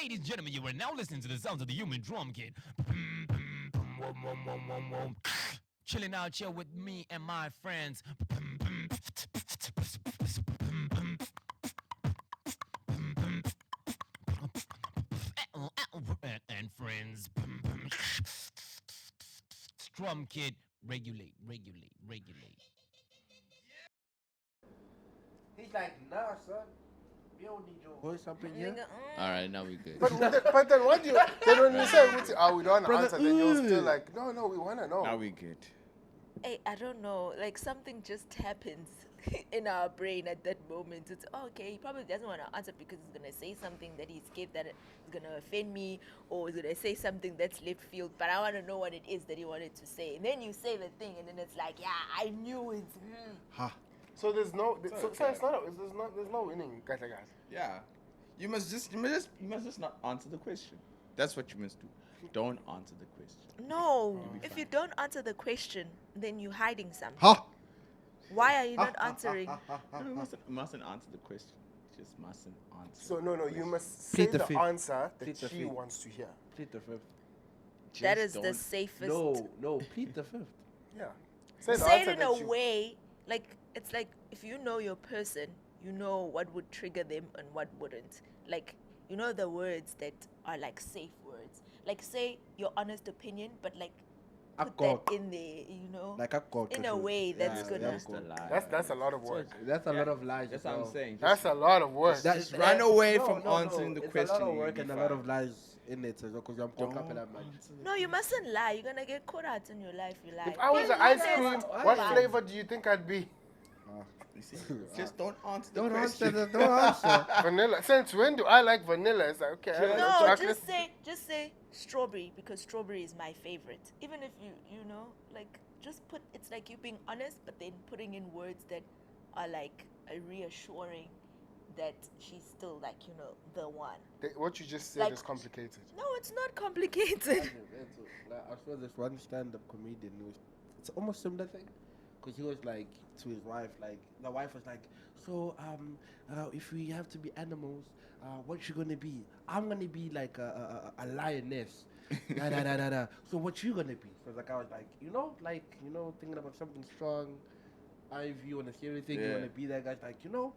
Ladies and gentlemen, you are now listening to the sounds of the human drum kit. Chilling out here with me and my friends. And friends. Drum kit. Regulate. He's like, nah, son. We don't need your voice up in here. All right, now we good. But then what do you? Then when we say we don't Brother, answer, then you're still like, no, we wanna know. Now we good. Hey, I don't know. Like something just happens in our brain at that moment. It's okay. He probably doesn't want to answer because he's gonna say something that he's scared that is gonna offend me, or he's gonna say something that's left field. But I want to know what it is that he wanted to say. And then you say the thing, and then it's like, yeah, I knew it. Ha. So there's no. So it's not. There's no winning, guys. Yeah. You must just not answer the question. That's what you must do. Don't answer the question. No, if you don't answer the question, then you're hiding something. Ha. Why are you not answering? No, you mustn't answer the question. You just mustn't answer. So no, you must say Plead the the fifth. answer Plead that the she fifth. wants to hear. Plead the fifth. That Just is the safest. No, plead the fifth. Yeah. Say the Say answer it in that a you- way, like it's like if you know your person, you know what would trigger them and what wouldn't. Like you know the words that are like safe words. Like say your honest opinion, but like A put god. that in there, you know, Like a god. in a way that's Yeah, gonna. that's the lie. That's a lot of work. That's a lot of lies. That's as what well. I'm saying. That's a lot of work. Just run away from answering the it's question. a lot of you'll work be and a fine. lot of lies in it as well, because I'm talking up and I'm like, No, you mustn't lie. You're gonna get caught out in your life. You lie. If I was Be an ice honest. cream, what Lie. flavor do you think I'd be? You see? Just don't answer the don't question. answer. Don't answer. Vanilla. Since when do I like vanilla? It's like, okay, I don't know No, chocolate. just say strawberry because strawberry is my favorite. Even if you know, like just put it's like you being honest, but then putting in words that are like reassuring that she's still like the one. What you just said Like- is complicated. No, it's not complicated. Like, I saw this one stand-up comedian. It's almost similar thing, because he was like to his wife, like the wife was like, so if we have to be animals, what you gonna be? I'm gonna be like a lioness. Da. So what you gonna be? So the guy was like, thinking about something strong. If you want to see everything, you Yeah. want to be that guy's like,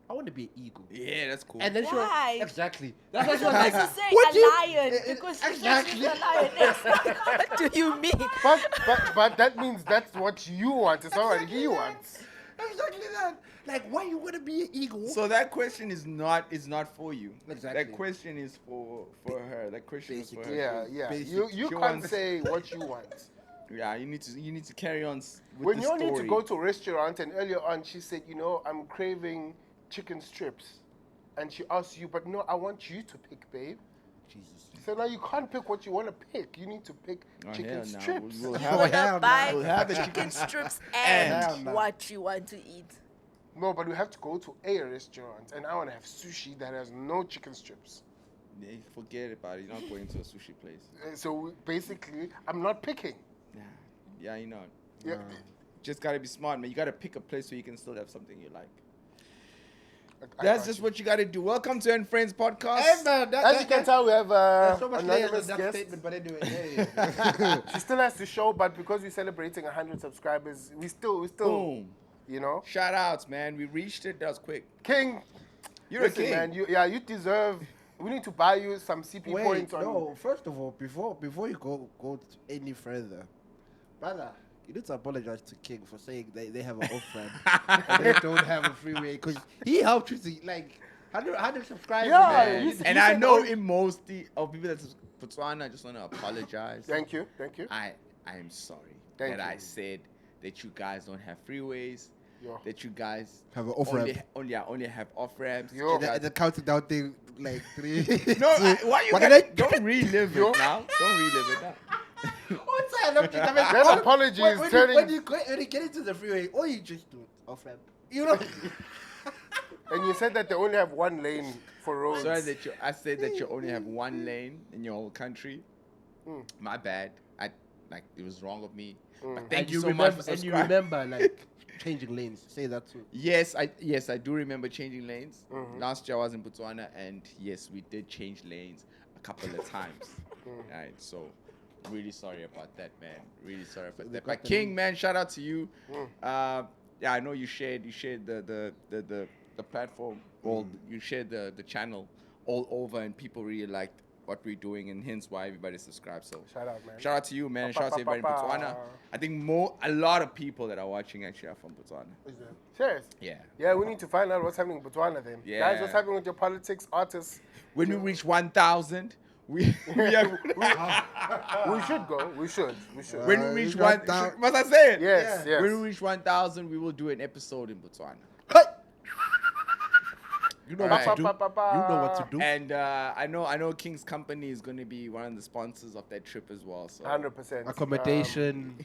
I want to be an eagle. Yeah, that's cool. And then she was Why? exactly. You're That's what supposed like. to say what a you- lion because she says she's a lioness. What do you mean? But that means that's what you want. It's not what he wants. Exactly that. Like, why you want to be an eagle? So that question is not for you. Exactly. That question is for her. That question is for her. Yeah. Basic. You She can't wants- say what you want. Yeah, you need to carry on with When the you story. need to go to a restaurant and earlier on she said, I'm craving chicken strips. And she asked you, but no, I want you to pick, babe. Jesus. So now you can't pick what you want to pick. You need to pick Oh, chicken hell no. strips. We'll You have wanna hell no. buy We'll have the chicken strips Hell and no. what you want to eat. No, but we have to go to a restaurant and I want to have sushi that has no chicken strips. Yeah, forget about it. You're not going to a sushi place. So basically, I'm not picking. Yeah, you know. Yeah. Just gotta be smart, man. You gotta pick a place where you can still have something you like. I That's got just you. what you gotta do. Welcome to And Friends Podcast. Hey, man, As you can tell, we have there's so much layers anonymous in that guest. statement, but anyway, hey. She still has to show, but because we're celebrating 100 subscribers, we still, Boom. Shout Shout outs, man. We reached it. That was quick. King. You're Listen, a king. man. You deserve. We need to buy you some CP Wait, points on. no. First of all, before you go any further, brother, you need to apologize to King for saying they have an off ramp and they don't have a freeway, because he helped you to 100 subscribers. Yeah, man. you- And I know in most of people that's Botswana, I just want to apologize. Thank you. I am sorry Thank that you. I said that you guys don't have freeways. Yo. That you guys Have an off ramp. only have off ramps. Yo. The counting down thing, like 3. No, why you What gotta, did don't relive it now. Don't relive it now. That apology is turning. When you get into the freeway, all you just do off ramp. And you said that they only have one lane for roads. Sorry that I said that you only have one lane in your whole country. My bad. It was wrong of me. But thank you so much for And you subscribing. remember changing lanes. Say that too. Yes, I do remember changing lanes. Last year I was in Botswana, and yes, we did change lanes a couple of times. Right, so really sorry about that, man. Really sorry about that. But King, man, shout out to you. Yeah, I know you shared the platform, you shared the channel all over, and people really liked what we're doing, and hence why everybody subscribed. So Shout out, man. shout out to you, man. Shout out to everybody in Botswana. I think a lot of people that are watching actually are from Botswana. Is that serious? Yeah. Yeah, we need to find out what's happening in Botswana then. Yeah. Guys, what's happening with your politics, artists? When we reach 1,000, we are. We should go. We should. When we reach must I say it? Yes, yes. When we reach 1,000, we will do an episode in Botswana. You know what to do. You know what to do. And I know King's company is going to be one of the sponsors of that trip as well. So 100%. Accommodation.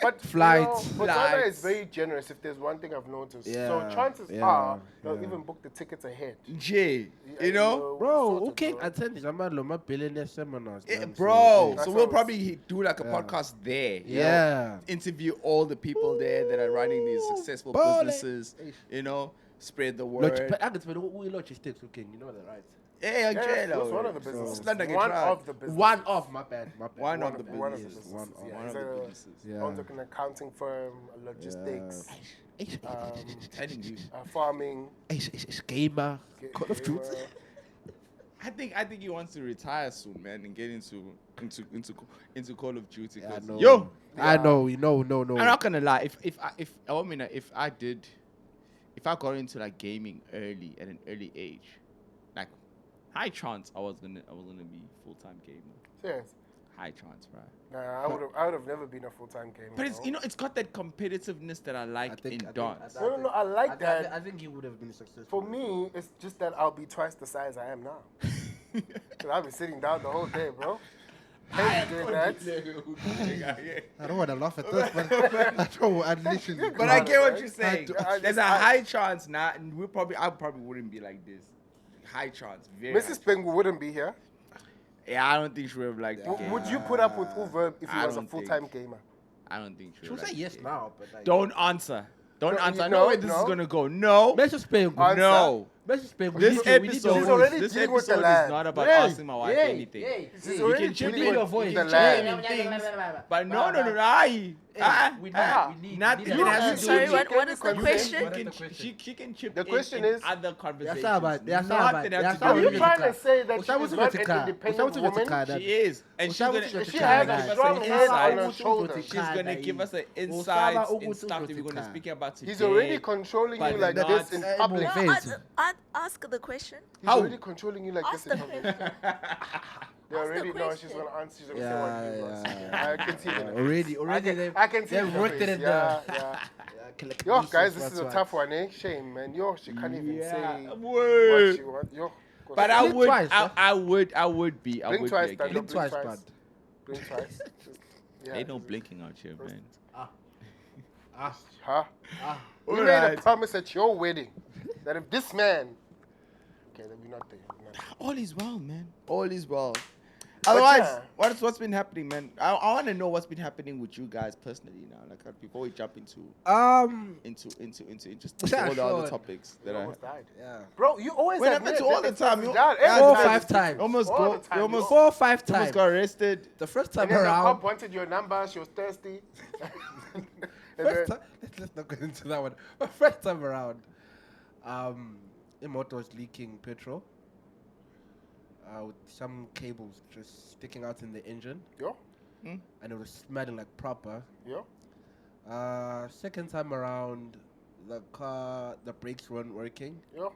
But flights. Botswana is very generous. If there's one thing I've noticed, so chances are they'll even book the tickets ahead. You know, bro. Okay, attend my billionaire seminars. Yeah, man, bro. so So we'll probably do like a podcast there. You know, interview all the people there that are running these successful businesses. You know, spread the word. But I can tell you logistics, okay, you know that, right? Yeah, That's one of the businesses. One of the businesses. One of, my bad. One of the One of the businesses. businesses. One of the businesses. Yeah. Owns like an accounting firm, logistics, Telling you. farming. It's gamer. Call of Duty. I think he wants to retire soon, man, and get into Call of Duty. I know. Yo, I know. No. I'm not gonna lie. If I got into like gaming at an early age, like high chance I was gonna be full-time gamer. Serious? High chance, right? Nah, I would have never been a full-time gamer. But it's it's got that competitivenve that I like in dance. No, I like that. I think he would have been successful. For me, it's just that I'll be twice the size I am now. Cause I'll be sitting down the whole day, bro. Hey, doing that. I don't want to laugh at this, but I literally. But I get what you're saying. I There's a high chance now, and I probably wouldn't be like this. High chance, very. Mrs. Bhengu wouldn't be here. Yeah, I don't think she would have liked the game. Would you put up with Verb if he was a don't full-time gamer? I don't think she She'll would. say yes now, but like. Don't answer. Don't No, answer. I you- know no, where this no. is gonna go. No. Message Pengu. Answer. No. Message Pengu. This He's episode already this dealing with the episode lad. is not about Hey, asking my wife hey, anything. hey, He's hey. You already can chip dealing in with your voice. the chip lad. in things. But no. We Nothing need that has to do Sorry, with what is the question? She can chip The in question in is- other conversations. Nothing has to Are do you with trying to it. say that Osama she's was not with an the car. independent Osama was with the woman? car. She is, and she's gonna She She has guys. a strong head on her Osama shoulder. was she's gonna give us an Osama insights in was stuff with that we're the gonna car. speak about today. He's already controlling you but like not- this in public. No, No, Face. ask the question. He's How? already controlling you like Ask this the in public. question. They already know she's question. gonna answer. She's gonna say what you was. I can see it. Already, I can see they've it in her worked it face. in Yeah, the. yeah. Yo, guys, this is a tough one, eh? Shame, man. Yo, she can't even say what Word. she wants. Yo, But I Blink would, twice, huh? I would be. I Blink would twice, be Dad. again. Blink twice, Blink bud. blink twice. Yeah. Ain't no blinking out here, man. Huh? We made a Alright. promise at your wedding that if this man, okay, then we're not there. All is well, man. All is well. Otherwise, yeah. what's been happening, man? I want to know what's been happening with you guys personally now. Like before we jump into just Yeah, all the other sure. topics You that I. almost died. Yeah. Bro, you always What admit happened to all that the time? it's You- done. Yeah, Four, it's 5 times. Almost All go. the time, You almost 4 or 5 almost times. got arrested. The first time And then the around. cop wanted your number. She was thirsty. And First then- time, let's not go into that one. But first time around, Imoto was leaking petrol with some cables just sticking out in the engine, Yo, and it was smelling like proper. yo. Second time around, the brakes weren't working. Yo.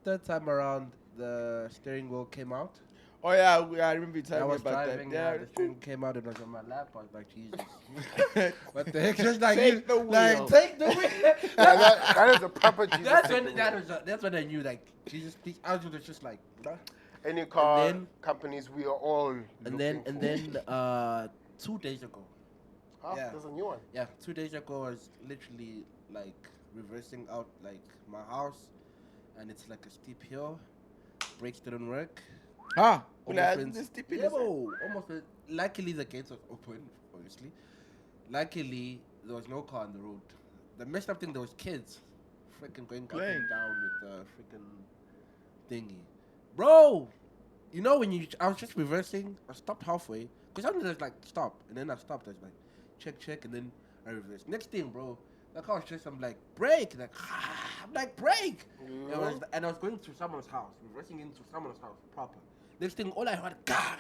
Third time around, the steering wheel came out. Oh yeah, I remember you I telling me was about driving, that. the steering came out, it was on my lap. I was like, Jesus. What the heck? Just like, Take the wheel. like, take the wheel. That is a proper Jesus. That's thing. when that's when I knew, like, Jesus. I was just like, bruh. Any car then- companies, we are all. And then looking for. 2 days ago. Ah, yeah. there's a new one. Yeah, 2 days ago I was literally like reversing out like my house, and it's like a steep hill. Brakes didn't work. Ah, Almost this went- stupid yeah, almost. Luckily the gates was open, obviously. Luckily there was no car on the road. The messed up thing, there was kids, freaking going up Playing. and down with the freaking thingy. bro. You know when I was just reversing, I stopped halfway because I was just like stop, and then I stopped. I was like check, and then I reversed. Next thing, bro, the car was just I'm like brake, like I'm like brake. And I was going to someone's house, reversing into someone's house proper. Next thing, all I heard, gah.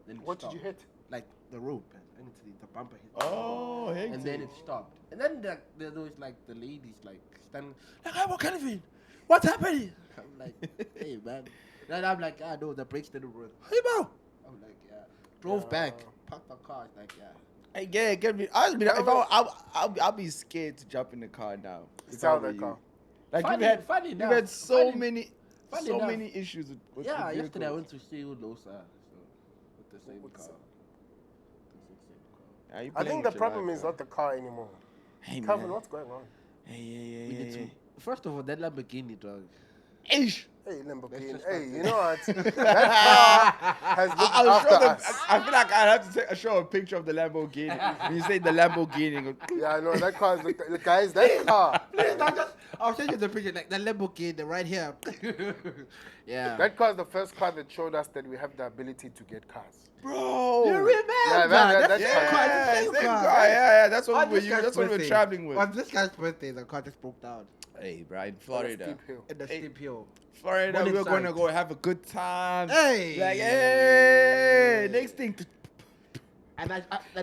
Then What stopped. did you hit? Like the road, man. And the bumper hit. Oh, And then it stopped. And then there was like the ladies like standing like, "Hey, what Kelvin? What's happening?" I'm like, "Hey, man." Then I'm like, "Ah, no, the brakes didn't work." "Hey, bro." I'm like, "Yeah." Drove back, parked the car. It's like, "Yeah." Hey, yeah, get me. I'll be scared to jump in the car now. If I Sell were that you. car. Like Funny you've enough, had so funny- many funny so enough. many issues with Yeah, with yesterday I vehicles. went to see Ulosa, so with the same car. Are you I playing think the with your problem life, is bro? not the car anymore. Hey, Calvin, man. what's going on? Hey, We need to. First of all, that Lamborghini, dog. Ish. Hey, Lamborghini. just Hey, not you know what? That car has looked I'll after show them. us. I feel like I have to show a picture of the Lamborghini. When you say the Lamborghini, Yeah, I know that car has looked. Guys, that car. I'll send you the picture, like the Lamborghini right here. Yeah. That car is the first car that showed us that we have the ability to get cars. bro. You remember? Yeah, That's that the car. car. Yeah, The same same car. car. Yeah. That's what On we were. this guy's That's what we were birthday. traveling with. On this guy's birthday, the car just broke down Hey, bro, in On a Florida. steep hill. in the Hey. steep hill. Florida, One we were gonna inside. go have a good time. Hey. Like, hey. Next thing. And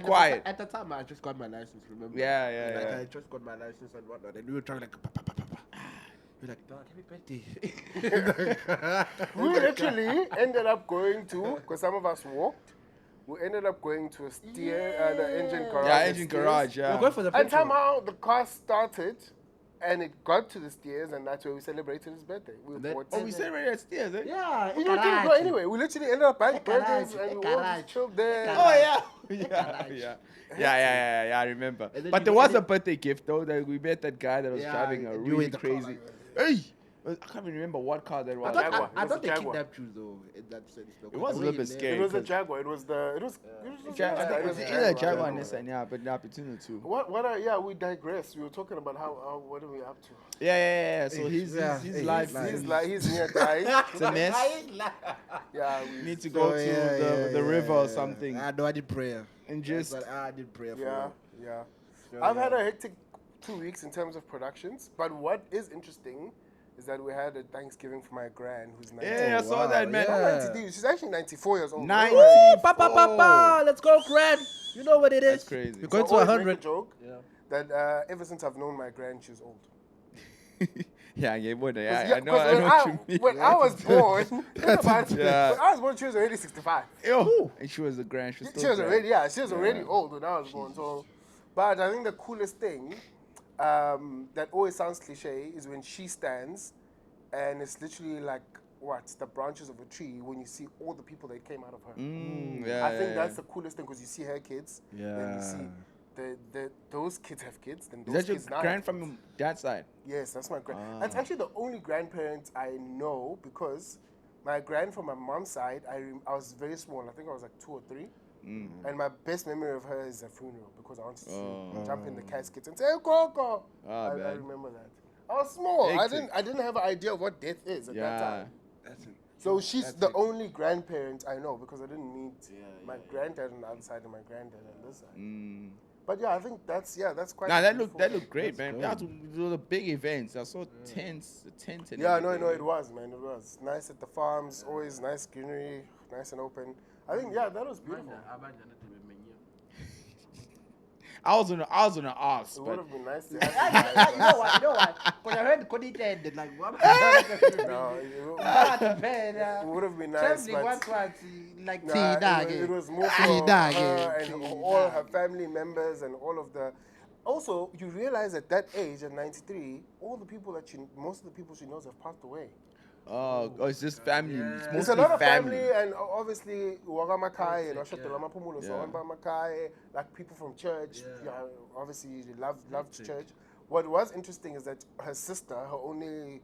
Quiet. at the time, I just got my license. Remember? Yeah, Like, yeah. I just got my license and whatnot, and we were trying like. You're like, dog, happy birthday. We literally ended up going to, because some of us walked, we ended up going to a steer, the engine garage. Yeah, the engine stairs. garage. Yeah. We're going for the And petrol. somehow the car started, and it got to the stairs, and that's where we celebrated his birthday. We And then- bought. Oh, we celebrated at stairs, eh? Yeah, We didn't go anyway. We literally ended up buying burgers, and we all garage. just chilled there. Oh yeah. garage. Yeah. I remember. And then But you there get was it- a birthday gift though that we met that guy that was Yeah, driving a and you really in the car crazy. like Hey, I can't even remember what car that was. Jaguar. I It was thought a they Jaguar. kidnapped you though in that sense. Though, It was a little bit scary. It was a because- Jaguar. It was Ja- it was either Jaguar and Nissan, yeah, but between the two. Yeah, we digress. We were talking about how what are we up to? Yeah. So his Hey, life He's near dying. it's a mess. Yeah, We need to go to the river or something I know I did prayer. and just. I did prayer for yeah. you. I've had a hectic 2 weeks in terms of productions, but what is interesting is that we had a Thanksgiving for my gran, who's 90. Yeah, I saw wow, that, man. yeah. Not 93, she's actually 94 years old. 90. Papa, let's go, Gran. You know what it is. That's crazy. We're So going I to always make a 100. joke Yeah. that ever since I've known my gran, she's old. Yeah, but I Because know what you mean. when I was born, think about it, Yeah. when I was born, she was already 65. Yo, and she was a grand. She was She still was grand. already, she was already old when I was born. So, but I think the coolest thing that always sounds cliche is when she stands, and it's literally like the branches of a tree when you see all the people that came out of her. Yeah, I think that's the coolest thing because you see her kids, then Yeah. you see those kids have kids, then Is those that your kids now grand have from your dad's side? Yes, that's my That's actually the only grandparent I know because my grand from my mom's side, I was very small. I think I was like 2 or 3. And my best memory of her is a funeral because I wanted to jump in the caskets and say, "Hey, Coco." I man. remember that. I was small. Hectic. I didn't have an idea of what death is at that time. That's it. So she's the only grandparent I know because I didn't meet my granddad on the other side and my granddad on this side. But yeah, I think that's quite. Nah, that beautiful. looked great, man. We had to do the big events. I saw tents, the tent and Yeah, no, everything. it was, man. It was nice at the farms. Always nice greenery, nice and open. I think that was beautiful. I was gonna ask, It would but have been nice to have You know what? Because I heard Cody ended like what? No, it would have been nice, Traveling but what like nah, it was more for her and all her family members and all of the. Also, you realize at that age, at 93, all the people most of the people she knows have passed away. it's just family. It's There's a mostly lot of family. family, and obviously Waga Makai and Oshatula Mapumulo, so Onba Makai, like people from church. Yeah, obviously they loved church. What was interesting is that her sister, her only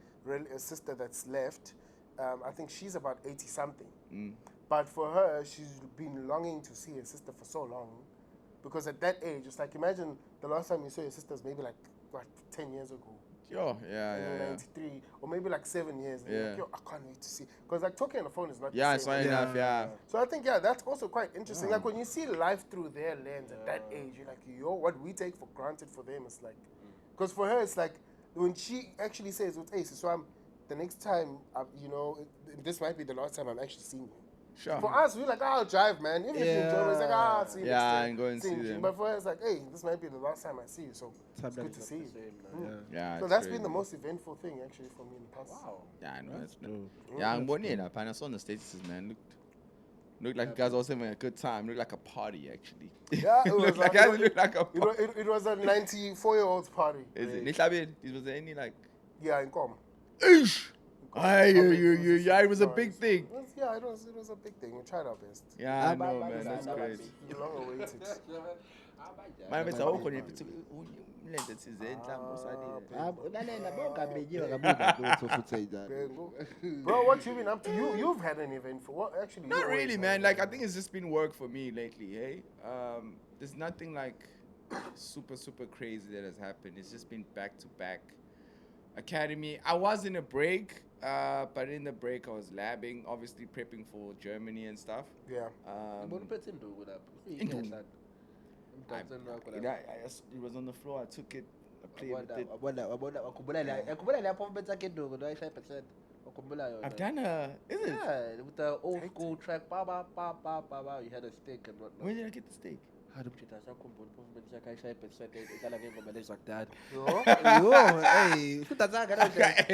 sister that's left, I think she's about 80 something. But for her, she's been longing to see her sister for so long, because at that age, it's like imagine the last time you saw your sisters, maybe like 10 years ago. Sure. Yeah. in 93, or maybe like 7 years. And you're like, Yeah. yo, I can't wait to see. Because like talking on the phone is not Yeah, the it's same. not enough. Yeah. So I think, that's also quite interesting. Like when you see life through their lens at that age, you're like, yo, what we take for granted for them is like, because for her, it's like, when she actually says, hey, so the next time, this might be the last time I'm actually seeing you. Sure. For us, we're like, I'll drive, man. Even if you enjoy it, it's like, I'll see you next time. and go and see them. But for her, it's like, hey, this might be the last time I see you, so it's good to see you. Yeah. So it's that's crazy. been the most eventful thing, actually, for me in the past. Wow. Yeah, I know. That's true. Yeah, I'm born in. I saw on the statuses, man. Looked like you guys also having a good time. Looked like a party, actually. Yeah, it was looked like a party. It was a 94-year-old's party. Is it? Was there any like? Yeah, in Com. Ish. Yeah, it was a No, big thing. It was a big thing. We tried our best. Yeah, I know, man. That's great. Long awaited. Man, it's all connected to lento thizeni Bro, what you been up to? You've had an event for what? Actually, Not really, man. Like I think it's just been work for me lately. Hey, there's nothing like super crazy that has happened. It's just been back to back. Academy. I was in a break, but in the break I was labbing, obviously prepping for Germany and stuff. Yeah. It was on the floor. I took it. I played with it. I've done a. Is it? Yeah, with the old school track. Ba ba ba ba ba ba. You had a steak and whatnot. When did I get the steak? Hey,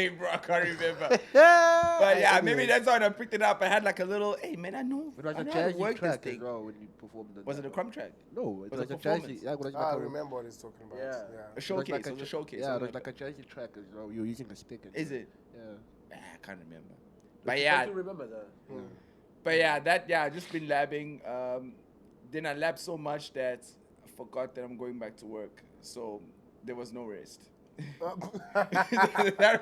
bro, I can't remember. But yeah, maybe that's how I picked it up. I had like a little. Hey man, I know. It was a I know how to jazzy work this track as thing. well when you performed. Was it a crumb track? No, it Was was it a performance? jazzy. Yeah, it was I like a, remember what he's talking about. Yeah. A showcase. It was a showcase. yeah, it wasn't was like a jazzy track as well. You were using a stick. And Is it? Yeah. I can't remember. But yeah. remember that. But yeah, I just been labbing. Then I labbed so much that I forgot that I'm going back to work. So there was no rest. that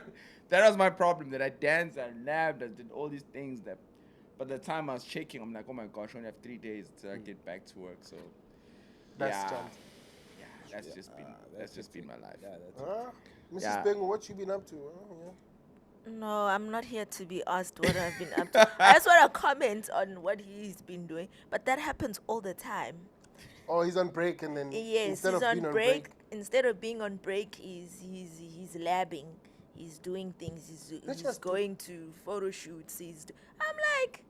was my problem. That I danced, I labbed, I did all these things. That by the time I was checking, I'm like, oh my gosh, I only have 3 days till I get back to work. So That's that's just been my life. Mrs. Bhengu, what you been up to? No, I'm not here to be asked what I've been up to. I just want to comment on what he's been doing, but that happens all the time. Oh, he's on break and then Yes, instead he's of on being break. Instead of being on break, he's labbing. He's doing things. He's just going to photo shoots. I'm like,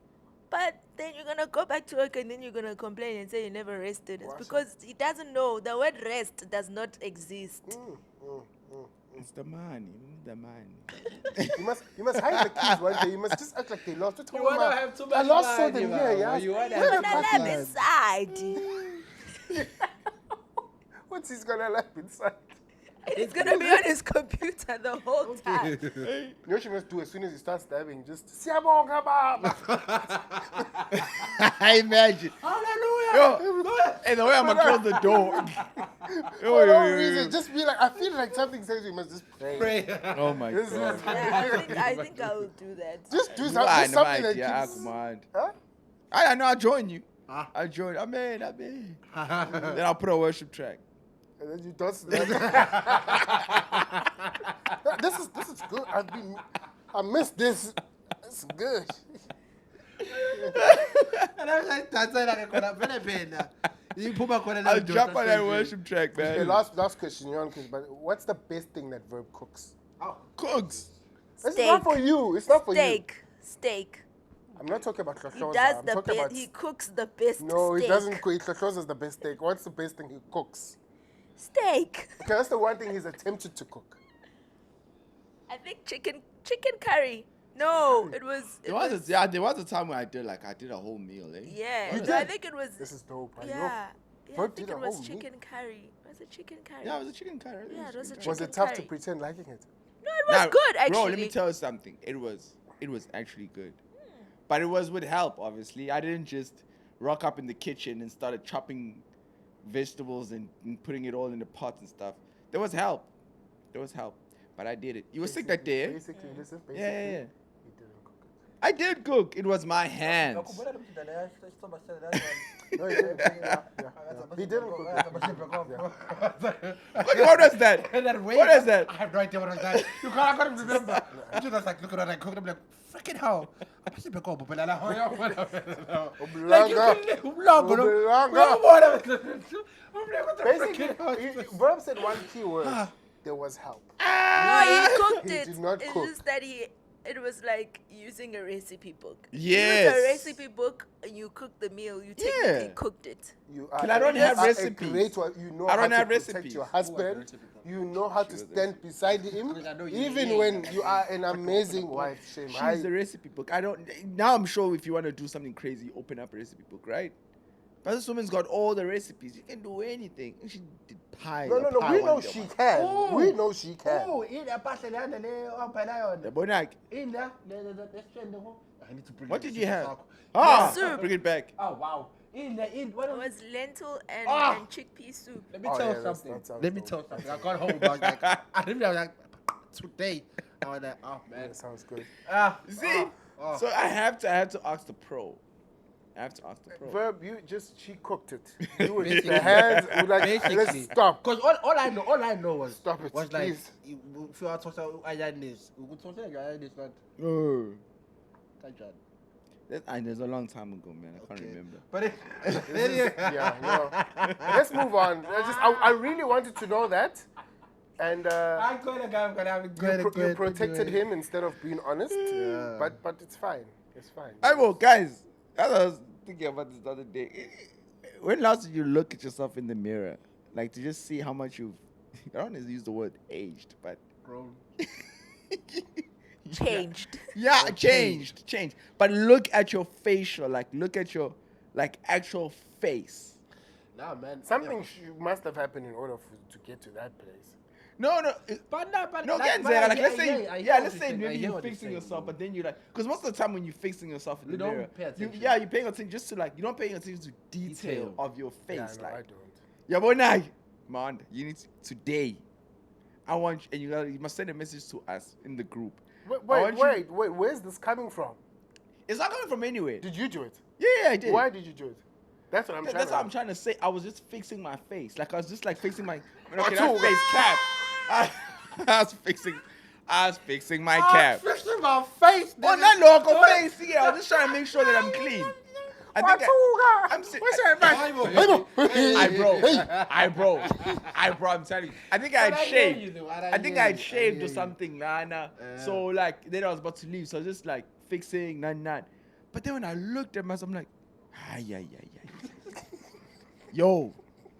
but then you're gonna go back to work and then you're gonna complain and say you never rested. It's because he doesn't know the word rest does not exist. It's the money. The money. You must hide the keys one day. You must just act like they lost. You wanna have too much I lost money, something man. here, yeah. You wanna You're have gonna lab inside. What's he's gonna lap inside? It's gonna be on his computer the whole time. You know what you must do as soon as you start stabbing? Just Siyabonga Baba. I imagine. Hallelujah. Yo, and the way I'm gonna close the door. For no reason, just be like, I feel like something says you must just pray. Oh my This is- god. Yeah, I think I will do that. Just do something, just something that yeah, keeps... come on. Huh? I know. I'll join you. I'll join. Amen. Then I'll put a worship track. And then you dance. This is good. I missed this. It's good. I'll jump on that worship track, man. Okay, last question, but what's the best thing that Verb cooks? Cooks. It's not for you. It's not for you. Steak. I'm not talking about He Hlahloza. does I'm the talking best. about... He cooks the best. No, steak. he doesn't cook. Hlahloza is the best steak. What's the best thing he cooks? Steak. Okay, that's the one thing he's attempted to cook. I think chicken curry. No, it was. There was a time when I did a whole meal, eh? Yeah, You no, I did? think it was. This is dope. I know. Yeah, I Verb think did it a was whole meal. chicken curry. Was it chicken curry? Yeah, it was a chicken curry. Yeah, it was a Was chicken it tough to curry. pretend liking it? No, it was good actually. Bro, let me tell you something. It was actually good. But it was with help, obviously. I didn't just rock up in the kitchen and started chopping vegetables and putting it all in the pot and stuff. There was help. But I did it. You were sick that day, eh? Basically, listen. Yeah. He didn't cook it. I did cook. It was my hands. No, he didn't. Yeah. He didn't cook. What was that? What is that? I have no idea what was that. I couldn't remember. I just like looking at it, cooking. I'm like, freaking hell. Like you Basically, Verb said one key word. There was help. No, he cooked He it. did not it's cook. just that it was like using a recipe book. Yes. You use a recipe book, you cook the meal, you technically cooked it. You But I don't have recipes. You know I don't how have to protect recipes. your husband. You know how to stand beside him, even when you are an amazing wife. Shame. She's the recipe book. I don't. Now I'm sure if you want to do something crazy, open up a recipe book, right? But this woman's got all the recipes. You can do anything. And she did pie. No. pie We one know day. she can. We know she can. Oh, in a pass and The bonak. in there, I need to bring What this did you have? soup. Soup. Bring it back. Oh wow. In what It was lentil and chickpea soup. Let me Oh, tell yeah, you that something. sounds Let me dope. tell you something. I got home. I was like, I didn't know like today. I was like, oh man. That sounds good. See? So I have to ask the pro. I have to ask the pro. Verb, she cooked it. You with the hands, let's stop. Because all I know was Stop it, was like please. if you are talking ayanis, we could talk ayanis, but Oh. Kajan. There's a long time ago, man. I can't remember. But Yeah, no. Let's move on. I really wanted to know that. And I'm going to have you protected him instead of being honest. Yeah. But it's fine. It's fine. Well, guys, as I was thinking about this the other day, when last did you look at yourself in the mirror? Like to just see how much you've, I don't want to use the word aged, but grown. Changed. yeah, changed. But look at your facial, look at your actual face. Nah, man. Something must have happened in order to get to that place. No, But no, like, let's say what maybe you're you're fixing saying, yourself, bro. but then you're like, because most of the time when you're fixing yourself in You the don't mirror, pay attention. you're paying attention just to you're not paying attention to detail of your face. Yeah, no, I don't. Yeah, but now, man, you need today. I want you, and you must send a message to us in the group. Wait, where's this coming from? It's not coming from anywhere. Did you do it? Yeah, I did. Why did you do it? That's what I'm trying That's to what I'm trying to say. I was just fixing my face. I was just fixing my too. face cap. I was fixing my cap. Fixing my face. Oh, not local face. Yeah, I was just trying to make sure that I'm clean. I think I'm bro. I'm telling you. I think I had shaved. I think I had shaved or something, So then I was about to leave. So I was just fixing, nah. But then when I looked at myself, I'm like, ay. Yo,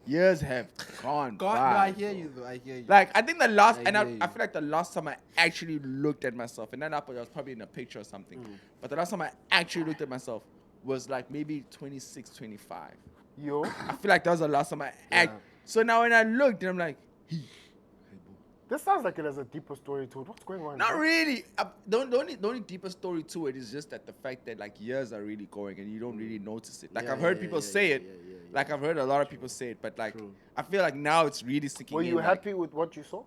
years have gone God, by. no, I hear you though. I hear you. I think the last, I I hear you. feel like the last time I actually looked at myself, and then I was probably in a picture or something, but the last time I actually looked at myself was maybe 26, 25. Yo. I feel like that was the last time I So now when I looked, I'm like, This sounds like it has a deeper story to it. What's going on? not really. The only deeper story to it is just that the fact that years are really going and you don't really notice it. I've heard people say it. I've heard a lot of people say it, but True. I feel like now it's really sticking Were in. you happy with what you saw?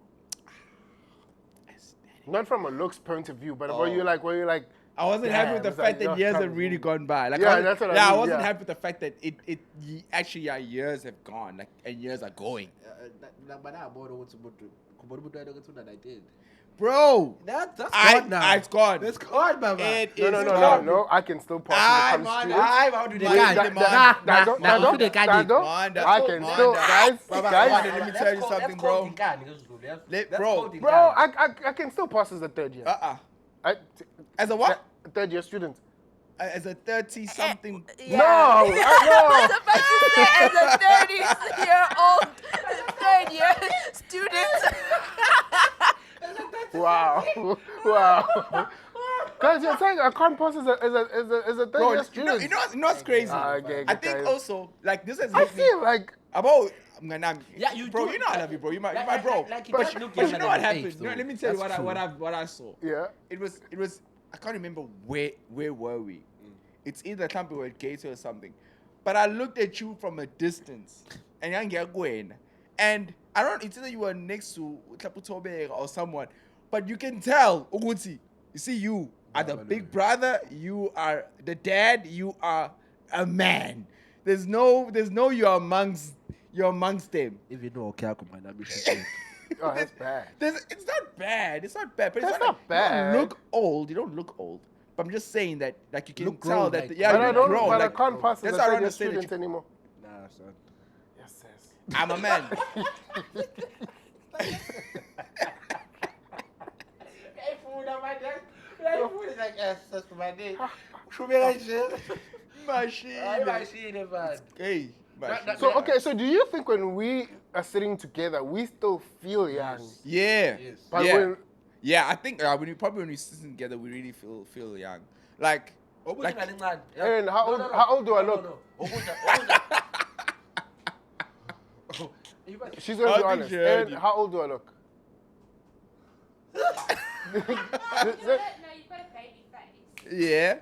Not from a looks point of view, but were you like, I wasn't happy with the Damn, fact it's that like, years yeah, have really gone by. that's what I mean, I wasn't yeah. happy with the fact that actually years have gone, and years are going. I did. Bro, That's gone now. it's gone. That's gone, my man. It is No, gone. no. I can still pass Aye, when it man, comes to aye, how do they Man, get that- it, that- man? I can still, guys, Let me tell you something, bro. Bro. I can still pass as a third year. As a what? Third year student. As a 30-something. Yeah. No, I was about to say as a 30-year-old third-year student. Wow. Guys, you're saying I can't pass as a third Bro, year you student. know what's crazy? Okay, I think guys. also, this has I hit me feel like about... Yeah, you bro, do. you know I love you, bro. You're my Like- bro. like it but doesn't look but you younger know what than happened? age, though. Let me tell you That's what I saw. yeah. It was I can't remember where were we. It's either something or Gator or something. But I looked at you from a distance and I don't it's either you were next to Tlaputobega or someone, but you can tell Uguti, you see you are the big brother, you are the dad, you are a man. There's no you're amongst them. Even though Okiako might not be shit. Oh, that's bad. It's not bad. It's not bad. But That's it's not like, bad. You don't look old. You don't look old. But I'm just saying that, like, you can Look tell grown, that, like- yeah, But you I don't. grown. But Like, I can't pass as that's a what I third year understand that student anymore. Nah, son. Yes, yes. I'm a man. Machine. Hey, machine. So okay, so do you think when we are sitting together, we still feel young? Yeah. Yes. But Yeah. when Yeah, I think when we sit together, we really feel young. Like, Aaron, how old do I look? She's gonna I be think honest. she heard Aaron, you. how old do I look? No, you've got a baby face. yeah.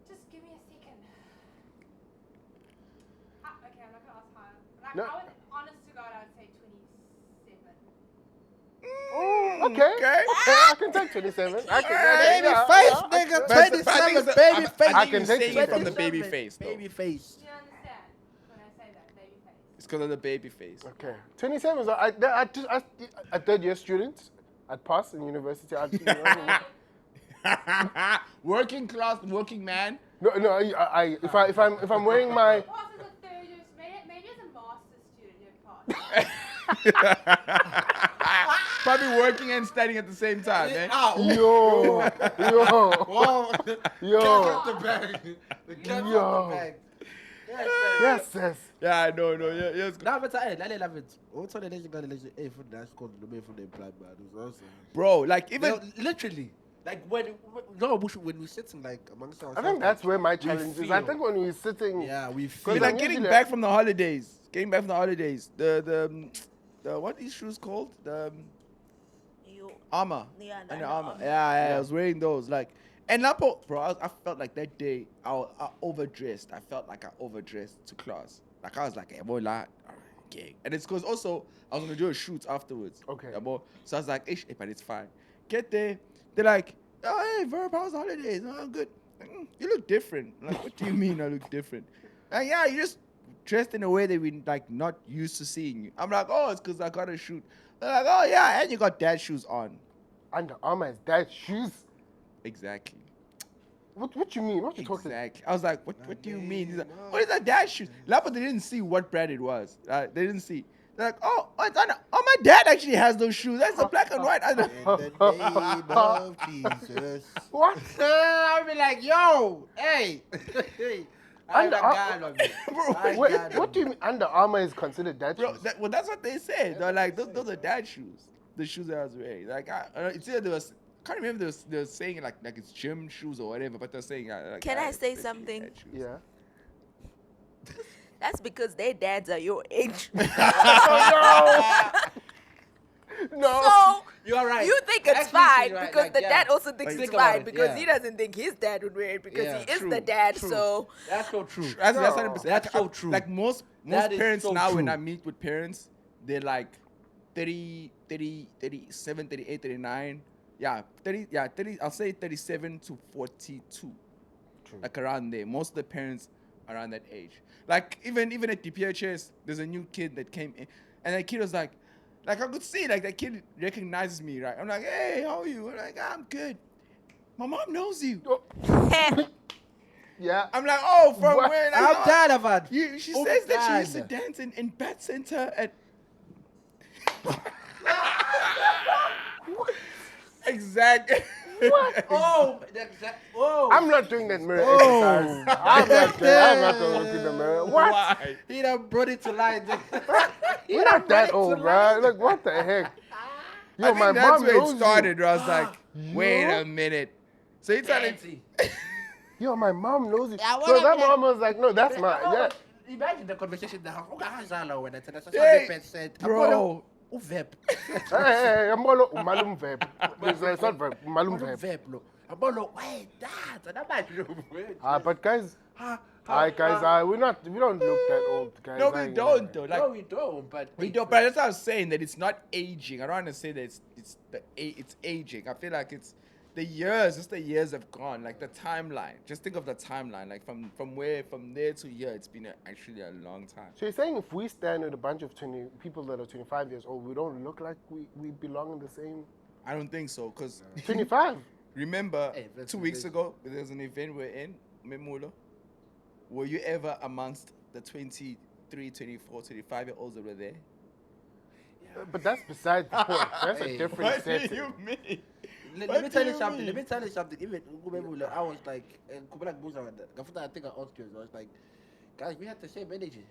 Just give me a second. Okay, I'm not gonna ask how. Like, No. I would, honest to God, I would say 27. Okay. Okay. I can take 27. I can. Baby yeah, face, yeah, nigga. But I think 27, it's- baby I face. think can you're take saying it from the 27, baby face, though. Baby face. Do you understand when I say that, baby face? It's because of the baby face. Okay. 27 is a third year student. I'd pass in university. Working class, working man. No, if I'm wearing my Pass as a third year, maybe as a master's student, you'd pass. Probably working and studying at the same time, man. yo The bag. The cat Yo. the bag. yes. Yeah, no, yeah, it's good. Nah, but I love it. What's on the legend? Hey, for that's called the main for the implant, man. Bro, like even Literally, like when we're sitting like amongst ourselves. I think that's where my we challenge is. I feel. think when we're sitting, Yeah, we Cause feel. like I'm getting usually- back from the holidays. The what are these shoes called? The You, armor. yeah, And the the armor. armor. Yeah, I was wearing those. Like, and Lapo, bro, I felt like that day I overdressed. I felt like I overdressed to class. Like I was like, hey, boy, like, okay. And it's because also I was gonna do a shoot afterwards. Okay. Yeah, boy. So I was like, but it's fine. Get there. They're like, oh, hey, Verb, how's the holidays? Oh, I'm good. Like, you look different. I'm like, what do you mean I look different? And yeah, you just dressed in a way that we like not used to seeing you. I'm like, oh, it's because I got a shoot. They're like, oh yeah, and you got dad shoes on. Under Armour is that shoes. Exactly. What you mean? What you talking? Exactly. I was like, what do you mean? He's like, what is that dad shoes? Lapa, they didn't see what brand it was. They didn't see. They're like, oh, it's on. Oh, my dad actually has those shoes. That's the black and white. I was like, In the name of Jesus. What? I'll be like, yo, hey. I Under got God on me. Bro, Wait, what do you mean? Under Armour is considered that bro, shoes? well, that's what they said. They're like, those are dad shoes. The shoes that I was wearing. Like, it's either I can't remember they were saying like it's gym shoes or whatever, but they're saying like. Can I say especially something? dad shoes. Yeah. That's because their dads are your age. No. So You are right. you think it's Actually, fine you're right, because like, the yeah. dad also thinks Like, it's think about fine it, because yeah. he doesn't think his dad would wear it because Yeah, he is true, the dad. true. So That's so true. That's No. 100%. That's so true. Like most That is parents so now, when true. I meet with parents, they're like 30, 37, 38, 39. Yeah, 30. I'll say 37 to 42. True. Like around there. Most of the parents around that age. Like even at DPHS, there's a new kid that came in, and that kid was like I could see like that kid recognizes me, right? I'm like, hey, how are you? I'm like, I'm good. My mom knows you. Yeah. I'm like, oh, from What? where? Like, I'm oh, tired of it. She Oh, says that she used to God. dance in Bat Center at. Exactly. Oh, I'm not doing that mirror Oh. exercise. I'm not going to look in the mirror. What? Why? He done brought it to light. We're not that old, bro. Look, what the heck? Yo, I think my that's mom where knows it started. you. Where I was like, wait a minute. So you telling Fancy. Yo, my mom knows you. Yeah, So what that up, mom was like, no, that's my, yeah. Imagine the conversation now. When I tell us Hey, 100%. bro. Verb. Hey, Mbolo, Malum verb. It's not verb, Malum verb. Verb, no. Abolo, wait, that. And I'm like, But guys, we don't look that old, guys. No, we don't though. Like no, we don't, but we don't. But that's what I was saying, that it's not aging. I don't want to say that it's aging. I feel like it's the years have gone. Like the timeline. Just think of the timeline. Like from there to here, it's been actually a long time. So you're saying if we stand with a bunch of people that are 25 years old, we don't look like we belong in the same... I don't think so, because 25? remember Hey, that's 2 weeks amazing. ago, there was an event we're in, Memulo. Were you ever amongst the 23, 24, 25-year-olds that were there? But that's beside the point. That's a Hey, different What do setting. you mean? Let What me do tell you you something. mean? Let me tell you something. Even I was like, I think I asked you. I was like, guys, we had the same energy.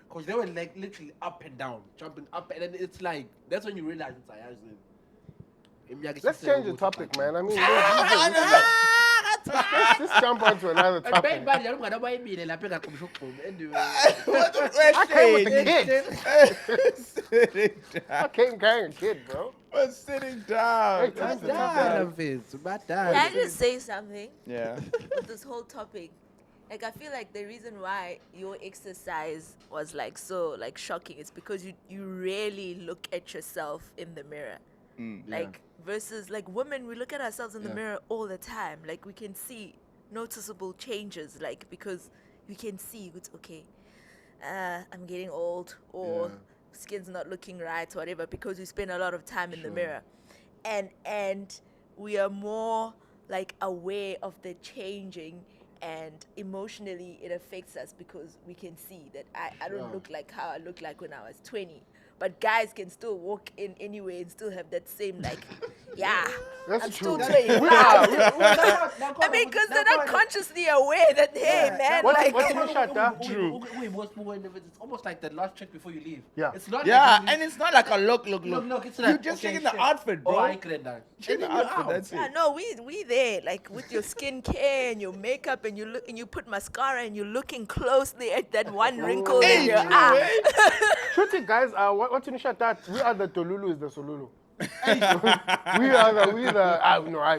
Because they were like literally up and down, jumping up, and then it's like, that's when you realize it's like, Let's change the topic, man. I mean, let's just jump onto another topic. I I came with the kids. I came carrying a kid, bro. We're sitting down. Hey, time to talk. Can I just say something Yeah. with this whole topic? Like, I feel like the reason why your exercise was like so like shocking is because you rarely look at yourself in the mirror. Like versus like women, we look at ourselves in the mirror all the time. Like we can see noticeable changes, like because we can see it's okay. I'm getting old, or skin's not looking right, or whatever, because we spend a lot of time in the mirror, and we are more like aware of the changing, and emotionally it affects us because we can see that I don't look like how I looked like when I was 20. But guys can still walk in anyway and still have that same like, That's I'm true. still 20. We are. I mean, because they're not consciously aware that, hey, man, What's like, in the shot, huh? True. It's almost like the last check before you leave. Yeah. It's not Yeah, like and it's not like a look. look, it's You like, just okay, checking the shit. outfit, bro. Oh, I couldn't done. Check the outfit, that's yeah, it. no, we there, like with your skincare and your makeup, and you put mascara and you're looking closely at that one wrinkle in your eye. Shoot it, guys. What's in the shot? That we are the Tolulu is the Solulu.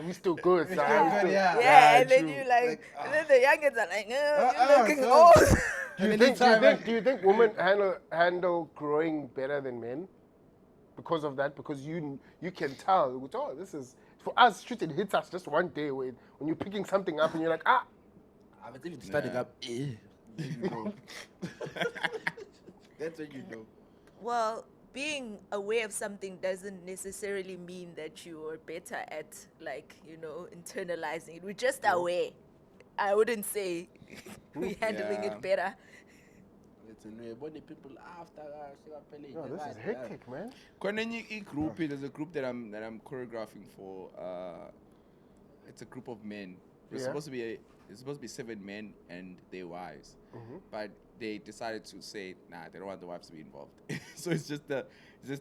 we still good. So Yeah, and then you like, and then the youngins are like, you're looking old. Do you think women handle growing better than men because of that? Because you can tell. Oh, this is for us. Shoot, it hits us just one day when you're picking something up and you're like, ah. I was even standing up. Then you know. That's when you know. Well, being aware of something doesn't necessarily mean that you are better at, like, internalizing it. We're just aware. I wouldn't say we're handling it better. People after No, this is hectic, man. There's a group that I'm choreographing for. It's a group of men. It's supposed to be 7 men and their wives, but they decided to say, nah, they don't want the wives to be involved. So it's just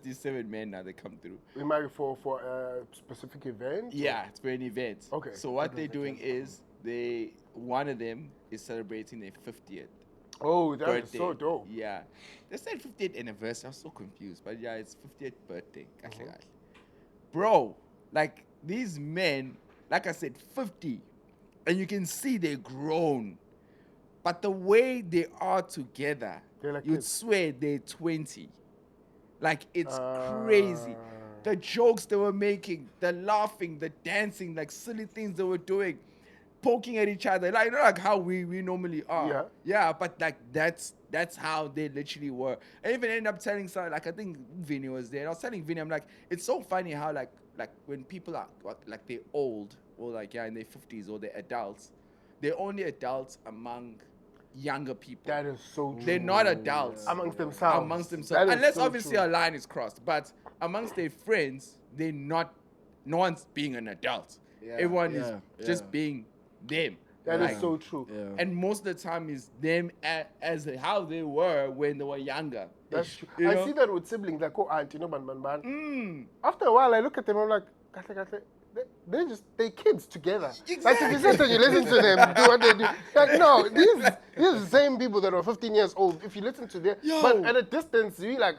these 7 men now that come through. We married for a specific event. Yeah, it's for an event. Okay. So what they're doing is one of them is celebrating their 50th. Oh, that is birthday. so dope. Yeah. They said 50th anniversary. I was so confused. But yeah, it's 50th birthday. Bro, like these men, like I said, 50. And you can see they're grown. But the way they are together, They're like you'd kids. swear they're 20. Like, it's crazy. The jokes they were making, the laughing, the dancing, like silly things they were doing, poking at each other, like like how we normally are. Yeah. Yeah, but like that's how they literally were. I even ended up telling someone, like I think Vinny was there. And I was telling Vinny, I'm like, it's so funny how like when people are like they're old or like in their 50s or they're adults, they're only adults among younger people. That is so true. They're not adults Amongst themselves. That is unless so obviously true. a line is crossed. But amongst their friends, they're not. No one's being an adult. Everyone is just being them. That Like, is so true. and most of the time is them as how they were when they were younger. That's true. You I know? see that with siblings, like, oh, auntie, no, man. After a while, I look at them, I'm like, they're kids together. Like, if you sit and you listen to them, do what they do. Like, no, these are the same people that were 15 years old. If you listen to them, but at a distance, you like,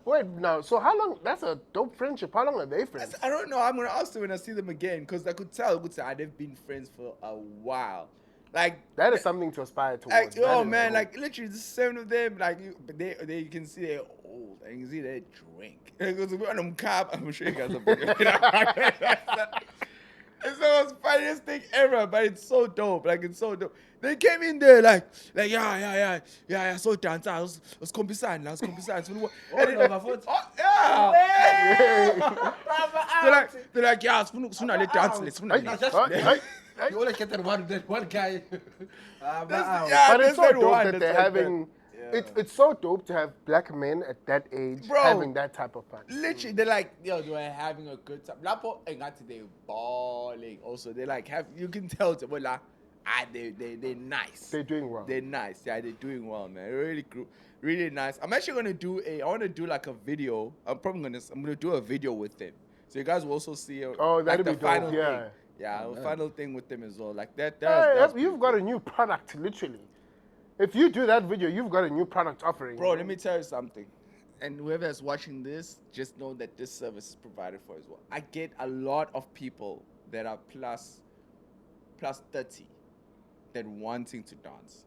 wait, now, so how long, that's a dope friendship. How long are they friends? I don't know. I'm gonna ask them when I see them again because I could tell. They've been friends for a while. Like That is something to aspire towards. like, That oh is man, dope. like literally the 7 of them, like you can see they're old, and you see they drink. And it goes, we're on cab. I'm sure you guys have been. It's the most funniest thing ever, but it's so dope. Like, it's so dope. They came in there like, yeah, so dance. Let's come beside. Oh, yeah. They're like, yeah, sooner let dance. You only get that one guy. But it's so dope that they're having. It's so dope to have black men at that age Bro. having that type of fun. Literally, they're like, yo, they were having a good time. Lapo and got today balling. Also, they like you can tell they're nice. They're doing well. They're nice. Yeah, they're doing well, man. Really nice. I want to do like a video. I'm gonna do a video with them. So you guys will also see that'd like be the dope, final yeah. thing. Yeah, final thing with them as well. Like that. Hey, you've got a new product, literally. If you do that video, you've got a new product offering. Bro, let me tell you something. And whoever is watching this, just know that this service is provided for as well. I get a lot of people that are plus 30 that wanting to dance.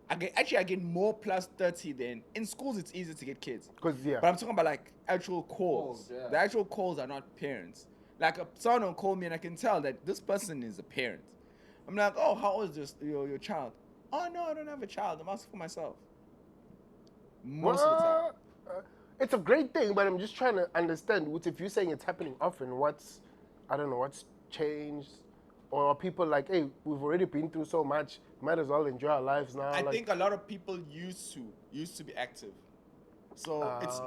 I get more plus 30 than in schools. It's easy to get kids. But I'm talking about like actual calls. Yeah. The actual calls are not parents. Like someone will call me and I can tell that this person is a parent. I'm like, oh, how old is your child? Oh no, I don't have a child. I'm asking for myself. Most of the time. It's a great thing, but I'm just trying to understand. If you're saying it's happening often, what's changed? Or are people like, hey, we've already been through so much, might as well enjoy our lives now? I think a lot of people used to be active. So it's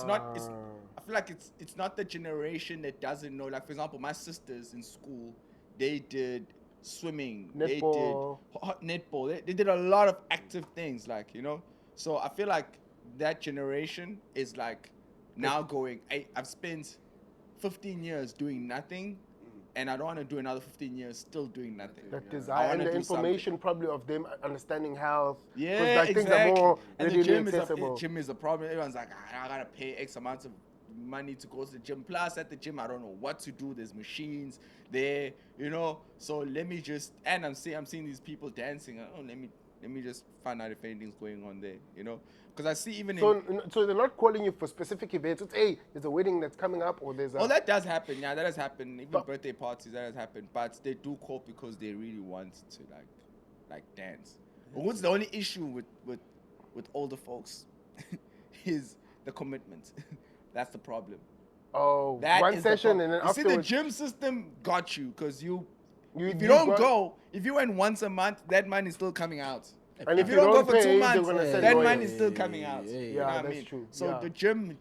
not. I feel like it's not the generation that doesn't know. Like for example, my sisters in school, they did swimming, netball. they did netball. They did a lot of active things, like So I feel like that generation is like now going. Hey, I've spent 15 years doing nothing. And I don't want to do another 15 years still doing nothing. That desire and the information probably of them understanding health. Yeah, like exactly. Things are more and the readily gym accessible. gym is a problem. Everyone's like, I gotta pay X amount of money to go to the gym. Plus, at the gym, I don't know what to do. There's machines there, So let me just I'm seeing these people dancing. Oh, let me just find out if anything's going on there, Because I see even so they're not calling you for specific events. It's, hey, there's a wedding that's coming up, or there's a... Oh, that does happen. Yeah, that has happened. Even birthday parties, that has happened. But they do call because they really want to like dance. But what's the only issue with older folks is the commitment. That's the problem. Oh, That one is the session problem. and then you see, the afterwards... gym system got you because if you you don't go, if you went once a month, that money is still coming out. And if you don't go for pay, 2 they're months, gonna say that no, money yeah. is still coming out. Yeah, You know what I that's mean? true. So Yeah. the gym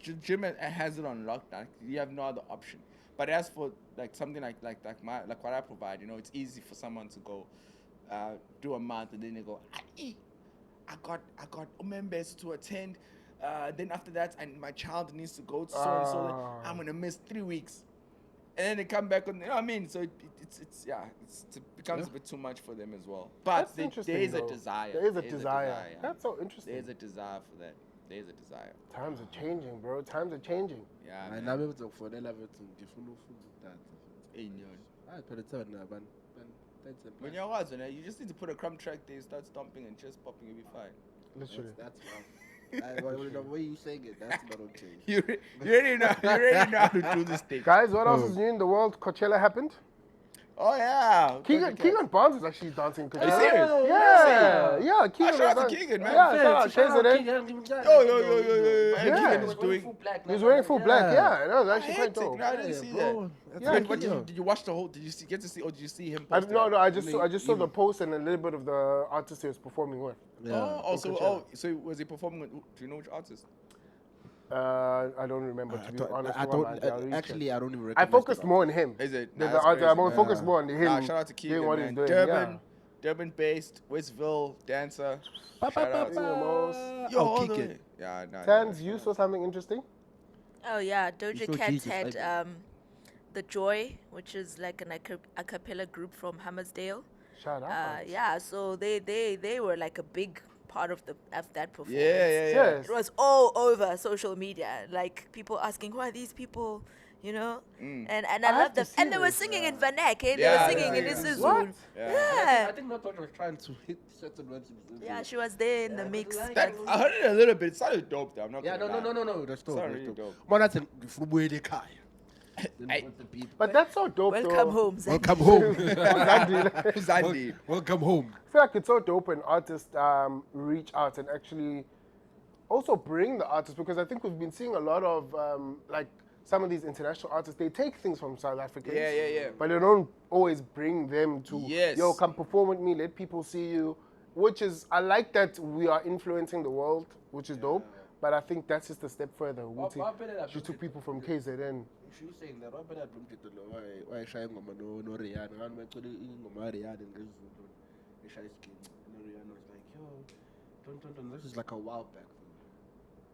has it on lockdown. You have no other option. But as for like something like what I provide, it's easy for someone to go do a month and then they go, I got members to attend. Then after that, and my child needs to go to so and so. I'm gonna miss 3 weeks. And then they come back on, what I mean? So it becomes a bit too much for them as well. But there is a desire. There is a desire. Yeah. That's so interesting. There's a desire for that. There's a desire. Times are changing, bro. Times are changing. Yeah, And man. I'm able to afford that. When you're watching it, you just need to put a crumb track there, start stomping and chest popping, you'll be fine. Literally. That's rough. The way you saying it, that's not okay. You already know how to do this thing. Guys, what else is new in the world? Coachella happened. Oh yeah. Keegan Barnes is actually dancing. Are you serious? Yeah, Keegan. shout out to Keegan, man. Yeah, shout out. Shares it in. Yo. And Yeah. Keegan is doing. He was wearing full black. Yeah, that was actually quite Hectic. dope. No, I didn't see that. Yeah, Wait, did you watch the whole? Did you get to see, or did you see him? Post No, it? I just saw the post and a little bit of the artist he was performing with. So was he performing with? Do you know which artist? I don't remember, to be honest. I don't even recognize I focused more on him. Is it? I'm focused more on him. Nah, shout out to Keegan, doing what man. he's doing. Durban-based, Westville dancer. Shout out. Keegan. Yeah, nah. Tans, you saw something interesting? Oh yeah, Doja saw Cat Jesus, had The Joy, which is like an a cappella group from Hammersdale. Shout out. Yeah, so they were like a big part of that performance. Yeah. Yes. It was all over social media, like people asking, who are these people? you know. Mm. And I I have love to them. see And they were this, singing in yeah. Vernac, eh? They Yeah, were singing in yeah. isiZulu. What? Yeah. I think that's what I was trying to hit certain words. Yeah, she was there in the Yeah, mix. but like- That, I heard it a little bit. It sounded dope, though. I'm not Yeah, gonna lie. no. That's dope. Sorry, That's really dope. dope. Man, that's a Fubuede Kai. Hey. What's the beat? But that's so dope, Welcome though. home, Zan. Welcome home. Who's Andy? Welcome home. I feel like it's so dope when artists reach out and actually also bring the artists, because I think we've been seeing a lot of like some of these international artists, they take things from South Africans. Yeah. But they don't always bring them to, Yes. yo, come perform with me, let people see you. Which is, I like that we are influencing the world, which is dope. But I think that's just a step further. She took people from KZN. She was saying that Robert had been to why shy ngoma no Rihanna. And actually ngoma Rihanna and the shy skin. No Rihanna was like, yo, don't. This is like a while back.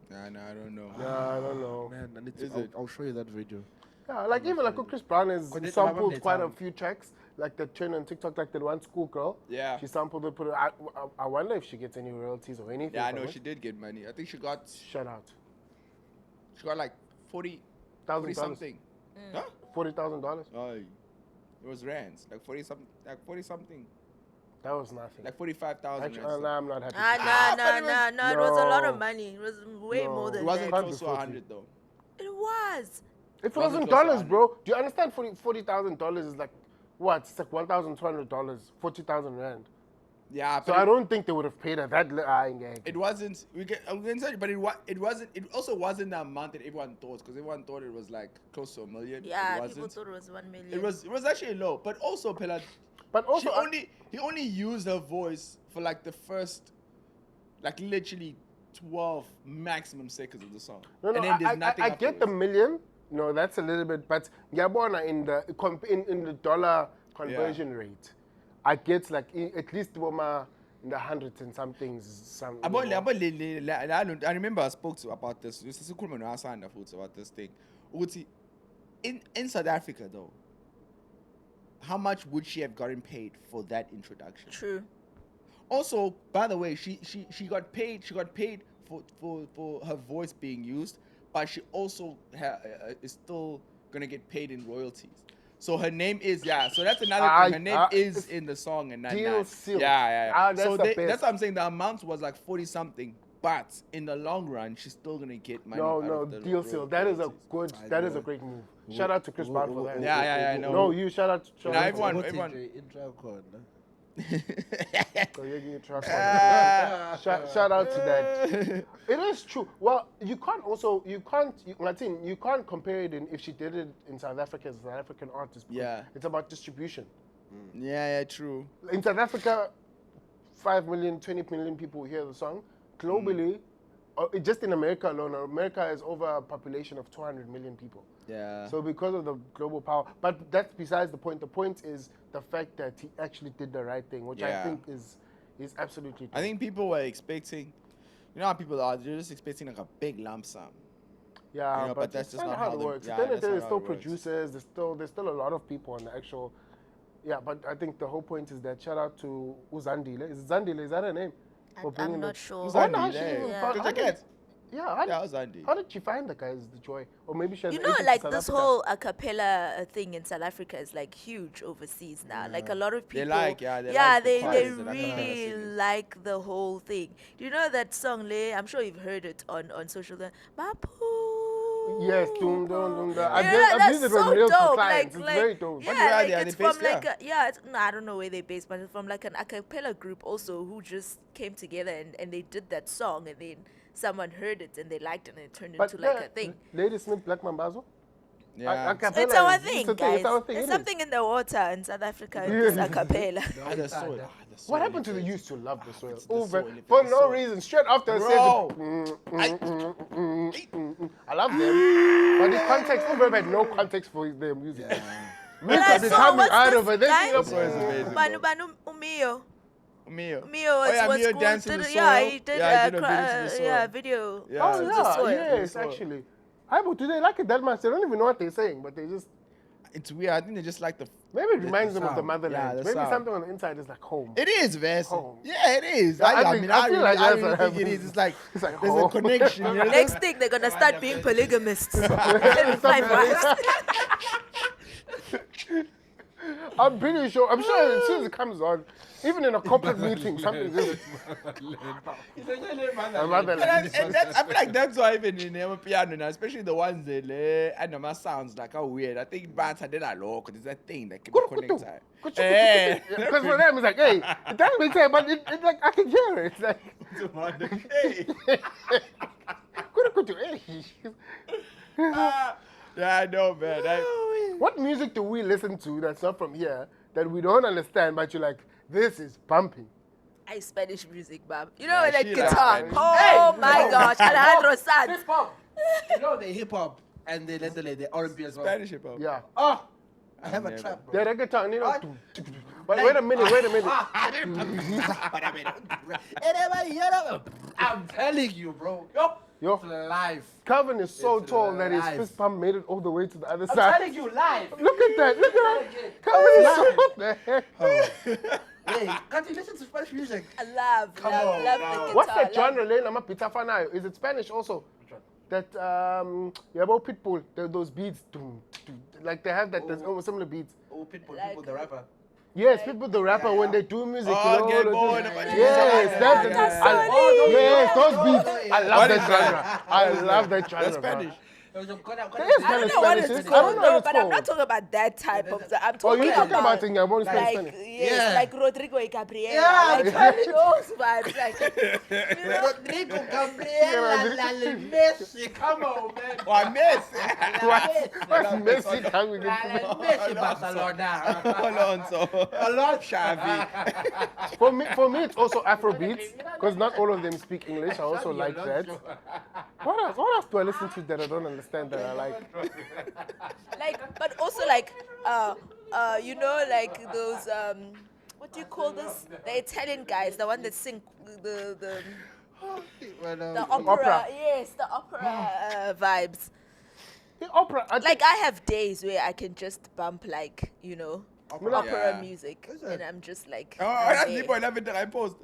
Nah, I don't know. Yeah, I don't know. Man, I need Is to. it? I'll show you that video. Yeah, like even like Chris Brown has Connect- sampled Mama quite a Network. few tracks, like the trend on TikTok, like that one schoolgirl. Yeah. She sampled it, put it. I wonder if she gets any royalties or anything. Yeah, I from know it. she did get money. I think she got Shout out. like 40 $1,000. something. Huh? $40,000. Oh, it was rands. Like 40 something. That was nothing. Like 45,000 Actually, rands. nah, I'm not happy. No. It was a lot of No. money. It was way No. more than It wasn't that. close to 100 though. It was. It wasn't wasn't close to dollars, 100. bro. Do you understand? $40,000 is like what? It's like $1,200. 40,000 rand. Yeah, So but I don't think they would have paid her that. it wasn't. I'm going to tell you, but it wasn't. It also wasn't the amount that everyone thought, because everyone thought it was like close to $1 million. Yeah, it people wasn't. thought it was 1 million. It was actually low, but also Pela. But also, he only used her voice for like the first, like literally 12 maximum seconds of the song. no, and then there's nothing I get the afterwards. million. No, that's a little bit. But Yabona in the dollar conversion rate, I get like at least in the hundreds and somethings. I remember I spoke to about this. About this thing. Ukuthi, in South Africa though, how much would she have gotten paid for that introduction? True. Also, by the way, she got paid. She got paid for her voice being used, but she also is still gonna get paid in royalties. So her name is So that's another thing. Her name is in the song and not. Deal sealed. That's So the best. that's what I'm saying. The amount was like 40 something, but in the long run, she's still gonna get money. No, out no, of the deal seal. That is a royalties. good. That is a great move. Shout out to Chris Brown for that. Yeah, I know. No, you shout out. Now out everyone- So you're getting track on. Shout out to that. It is true. Well, you can't compare it if she did it in South Africa as a South African artist. because Yeah. It's about distribution. Yeah, true. In South Africa, 5 million, 20 million people hear the song. Globally, just in America alone, America has over a population of 200 million people. Yeah. So because of the global power, but that's besides the point. The point is the fact that he actually did the right thing, which I Yeah. think is absolutely. I think people were expecting, you know how people are, they're just expecting like a big lump sum. Yeah, You know, but that's it's just kinda not how how it the- works. yeah, Then that's there's not how still it works. producers. There's still a lot of people on the actual. Yeah, but I think the whole point is that shout out to Uzandile. Is Zandile? Is that her name? For bringing I'm the- not sure. Who's Oh, Andy no, she there? even Yeah. found- The how did- jacket. Yeah, Yeah, it was Andy. how did she find the guys? The joy, or maybe she has. You an know, agent in like South this Africa. whole a cappella thing in South Africa is like huge overseas now. Like a lot of They people, like the they parties that are really singers. like the whole thing. Do you know that song, Le? I'm sure you've heard it on social. Yes, dum, dum, dum, dum. I've that's used it so on reels for dope. clients. It's very dope. Yeah, where are like they? Are it's they from based like there? it's, no, I don't know where they're based, but it's from like an a cappella group also who just came together and they did that song, and then someone heard it and they liked it and it turned But into like a thing. Lady Smith, Black Mambazo. Yeah. It's our It's thing, a guys. It's our thing. There's isn't it? something in the water in South Africa. It's a cappella. What happened to the used to love the soil? the soul, For the no soul. reason, straight after I Bro. I love them. But the context, Uber had no context for their music. Music I has been saw coming what's out this of it. Then guy? she It's amazing, Banu bro. Banu Umio. Mio. Mio was, yeah, was Mio cool. danced in the Yeah, soil. he did Yeah, he a did a video to the soil. video. Yeah. Oh to the yeah, soil. yes, soil. actually. I but do they like it that much? They don't even know what they're saying, but they just. it's weird. I think they just like the. Maybe it reminds them of the sound. motherland. the Maybe sound. something on the inside is like home. It is, Vess. Home. Yeah, it is. Yeah, I I think- mean, I I feel really, like I that's really what think it happens. is. It's like It's like there's home. a connection. You know? Next thing they're gonna start being polygamists. And five wives. I'm pretty sure. I'm sure as soon as it comes on, even in a corporate meeting, something is. Motherland. And that's, I feel like that's why even in piano now, especially the ones that and the sounds like how weird. I think bands are that low because it's that thing that can connect. Eh. Because for them, it's like, hey, it doesn't make sense, but it like I can hear it. It's like, Hey. Yeah, I know, man. what music do we listen to that's not from here that we don't understand, but you're like, this is pumping? I Spanish music, Bob. You know Yeah, when that she likes guitar. Spanish. Oh my gosh, Alejandro Sanz. Hip hop. You know the hip hop and the R&B as well. Spanish hip hop. Yeah. Oh, I have a Never. trap, bro. Yeah, that guitar, you know. But wait a minute. I'm telling you, bro. Yo, Live. Calvin is so It's tall that his live. fist pump made it all the way to the other I'm side. telling you, live. Look at that. Calvin is so the heck. Hey, can't you listen to Spanish music? I love the guitar. What's that love- genre, Len? I'm a pizza fan now. Is it Spanish also? That yeah, about Pitbull, those beats, like they have that. There's almost similar beats. Oh, Pitbull, Like- the rapper. Yes, Pitbull the rapper when they do music. Oh, you know, get those- bored. Yes, that's yes, those beats. I love What that is that? genre. I love that genre. That's bro. Spanish. There is I Spanish. don't know what Spanish. it's I don't called. know No, what it's but I'm not called. talking about that type of. I'm Oh, talking you're talking about about it. I'm only like Spanish. yes, Yeah. like Rodrigo y Gabriel. Yeah, like those vibes. Like you know, Rodrigo Gabriel, Messi. Come on, man. Oh, I miss. What's Messi coming into? Messi Barcelona. Alonso. Xavi. For me, it's also Afrobeats because not all of them speak English. I also like that. What else do I listen to that I don't understand that I like? but also like you know, like those what do you call this? The Italian guys, the one that sing the opera. Opera. Yes, the opera vibes. The opera. Like I have days where I can just bump like, you know, opera Yeah. music, and I'm just like. Oh, I'm that's there. the point. I've I post.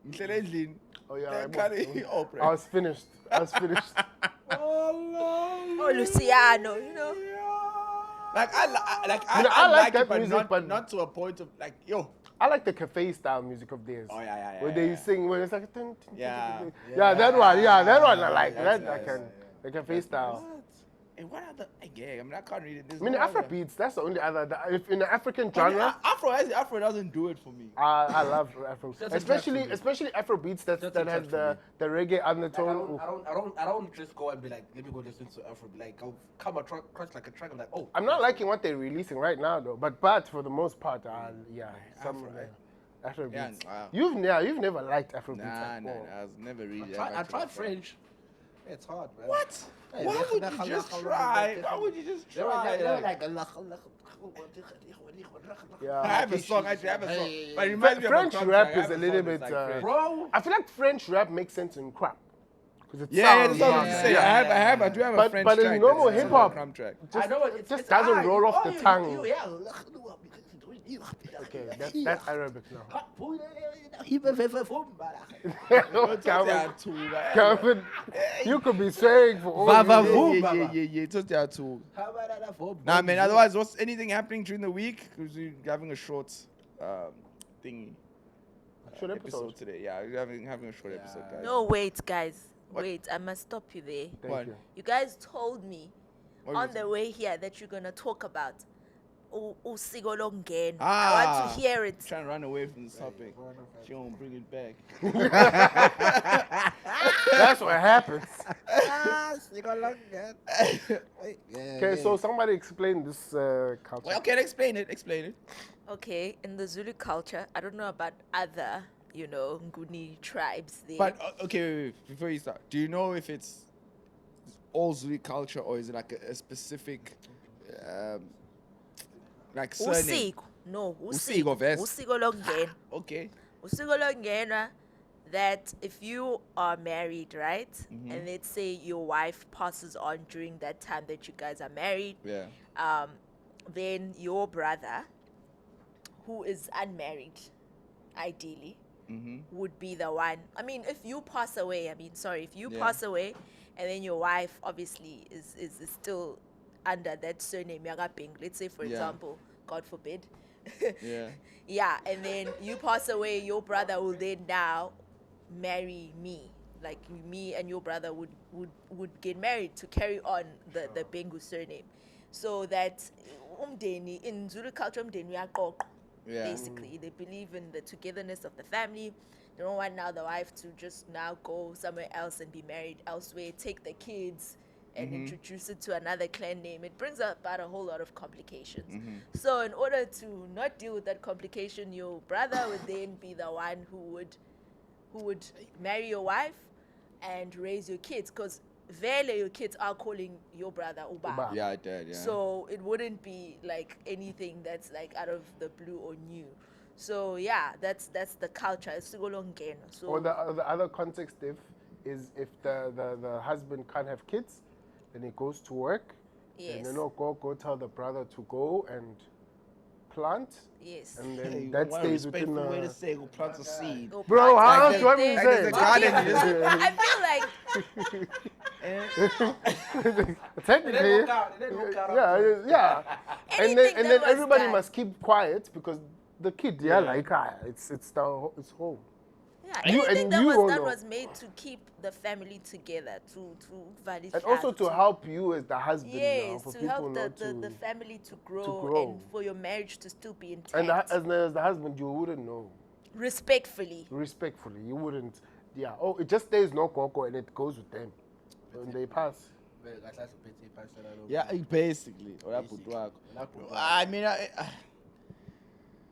Ngihlele endlini. Oh yeah, Khale I i-opera. was finished. Oh, Luciano, you know. Like I You know, I like that it, but music, but- not to a point of like I like the cafe style music of theirs. Oh yeah. Where they sing, where it's like, dun, dun, dun, Yeah. dun, dun. Yeah, that one I like. That's That I nice. can, the cafe style. And what other? Yeah, I mean I can't read it. I mean, Afrobeats, that's the only other, if in the African genre, Afro doesn't do it for me. I love Afro, That's especially exactly. Afrobeats that That's has exactly. the reggae Like, I undertone. don't just go and be like, let me go listen to Afro. Like, I'll come across like a track. I'm like, oh. I'm not liking what they're releasing right now though, but for the most part, some Afrobeats. Yeah, wow. You've never liked Afrobeats Nah, at all. I was never really. I tried French. It's hard, man. What? Hey, Why would you lecha, just lecha, try? lecha, Why lecha. would you just They were try? like, Yeah. I have a song. Actually, I have a song. Hey. But it reminds me of French a rap contract. I is have a little song bit, that's like French. bro. I feel like French rap makes sense in crap. Because it Yeah, sounds that's what I'm Yeah. saying. I do have a But- French but in track. normal that's a hip-hop, crumb track. I know it just doesn't roll off the tongue. Okay, that's Arabic now. Calvin, you could be saying for all Vava you know. Boom. Yeah. It's just there too. Nah, man. Otherwise, what's anything happening during the week? Because we're having a short thingy. Short episode episode. today. Yeah, we're having a short episode, guys. No, wait, guys. What? Wait, I must stop you there. Thank What? you. You guys told me What on was the it? way here that you're gonna talk about usiko longena. I Ah. want to hear it. Trying to run away from the topic. She won't bring it back. That's what happens. Okay, so somebody explain this culture. Well, okay, explain it. Explain it. Okay, in the Zulu culture, I don't know about other, you know, Nguni tribes there. But okay, wait, before you start, do you know if it's all Zulu culture or is it like a specific, like surname? Usiko. No, Usiko, vest. Usiko longena. Okay. Usiko longena, that if you are married, right? Mm-hmm. And let's say your wife passes on during that time that you guys are married, Yeah. then your brother, who is unmarried, ideally, would be the one. I mean, if you pass away, if you pass away, and then your wife obviously is still under that surname Yaga Bhengu. Let's say, for example, God forbid. Yeah, and then you pass away, your brother will then now marry me. Like me and your brother would get married to carry on the Bhengu surname. So that umdeni in Zulu culture umdeni uyaqoqwa. Basically, they believe in the togetherness of the family. They don't want now the wife to just now go somewhere else and be married elsewhere, take the kids and introduce it to another clan name. It brings about a whole lot of complications. So in order to not deal with that complication, your brother would then be the one who would marry your wife and raise your kids, because vele your kids are calling your brother Uba. Yeah, I did. Yeah. So it wouldn't be like anything that's like out of the blue or new. So yeah, that's the culture. It's Sigolongeno. So Or the other context is if the husband can't have kids, then he goes to work. yes, And go tell the brother to go and plant. yes. And then Hey, that what a stays within respectful way to the... say go plant a seed. Go Bro, plant how it. else do you want me to Then- Like there's a garden, you just- I feel like Technically, It didn't work out. yeah. And Anything then that was everybody done. must keep quiet because the kid, it's home. yeah, You- anything and that you was don't done know. was made to keep the family together, to validate. And also to help you as the husband now, Yes, for to people help not the family to grow, grow. and for your marriage to still be intact. And as the husband, you wouldn't know. Respectfully. Respectfully, you wouldn't. Yeah. Oh, it just stays no koko and it goes with them. When they pass. Yeah, basically. I mean,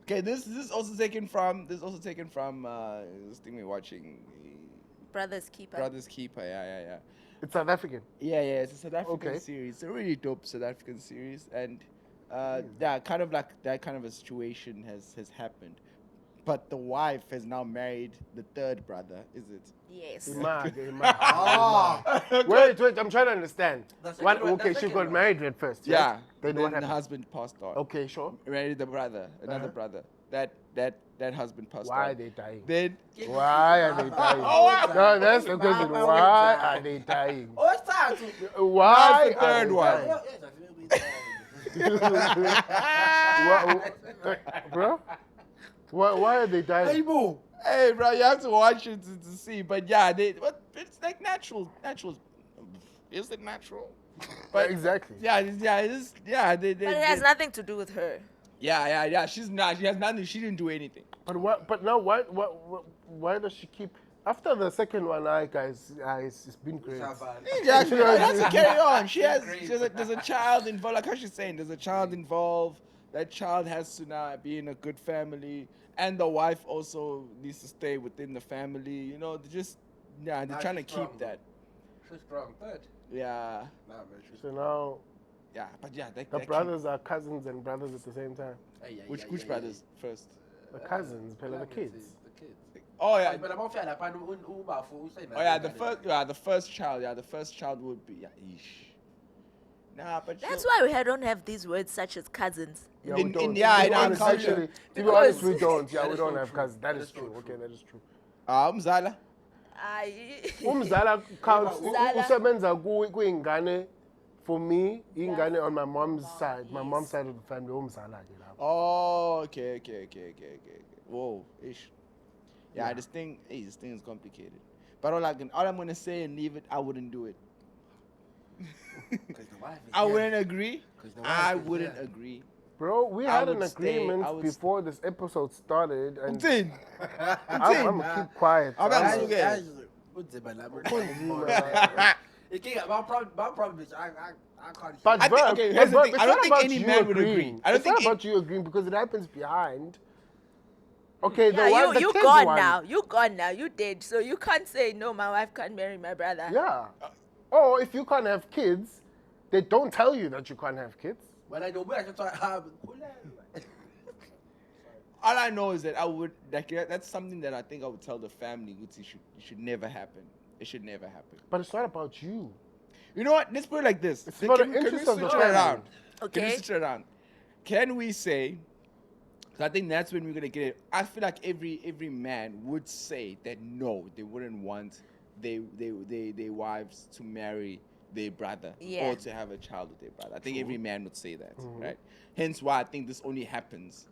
okay. This is also taken from this thing we're watching, Brother's keeper. Brothers Keeper. Yeah. It's South African. Yeah, it's a South African Okay. series. It's a really dope South African series, and kind of like that kind of a situation has happened, but the wife has now married the third brother. Is it? Yes. Wait, I'm trying to understand. That's What, second one, okay, that's she second got one. married at first. Yeah. Right? Then what the happened? husband passed on. Okay, sure. Married the brother, another brother. That husband passed Why on. are they dying? Then Why are they dying? wow. No, that's the question. Why are they dying? Oh, it's time to. Why the third are one. they dying? Bro? Why are they dying? Hey, bro, you have to watch it to see. But yeah, it's like natural. Is it natural? But Exactly. it is. Yeah, But it has nothing to do with her. Yeah. She's not. She has nothing. She didn't do anything. But now why does she keep after the second one? Guys, it's been great. Yeah, she has to carry on. There's a child involved. Like how she's saying, there's a child involved. That child has to now be in a good family, and the wife also needs to stay within the family. You know, they're trying to keep that. She's strong. Third. Yeah, So now but yeah, the brothers are cousins and brothers at the same time. Which brothers first? The cousins, the kids. Oh yeah. But I'm fair. Like, Oh yeah, the first child. Yeah, the first child would be ish. Nah, but That's why we don't have these words such as cousins. Yeah, we In- don't. in- yeah, To be in our honest, culture. actually, to be Because- honest, we don't. Yeah, That we is don't so have true. cousins. That That is is so true. true. Okay, that is true. Mzala. Umzala counts. Umzala. Usebenza kuyingane. For me, ingane on my mom's side. My mom's side of the family, umzala ke lapho. Oh, okay. Whoa, ish. Yeah, this thing is complicated. But all I'm gonna say and leave it, I wouldn't do it. I wouldn't agree. I wouldn't agree. Bro, we I had an would stay- agreement I would before this episode started, and Umthin. I'm gonna keep quiet. I'm I'm- gonna okay. My problem is I can't. But I think- Verb, okay, but here's the Verb, thing. it's I don't not think about any you man would agree. agreeing. I don't It's not think about you agreeing because it happens behind. Okay, the Yeah, one, the you kids gone one. now. You gone now. You dead. So you can't say no. My wife can't marry my brother. Yeah. Or if you can't have kids, they don't tell you that you can't have kids. But I don't. I can try. All I know is that I would that's something that I think I would tell the family. It should never happen. It should never happen. But it's not about you. You know what? Let's put it like this. It's for the interest of the switch it family. around? Can we Okay. switch it around? can we say? So I think that's when we're gonna get it. I feel like every man would say that no, they wouldn't want their wives to marry their brother Yeah. or to have a child with their brother. I think every man would say that, right? Hence why I think this only happens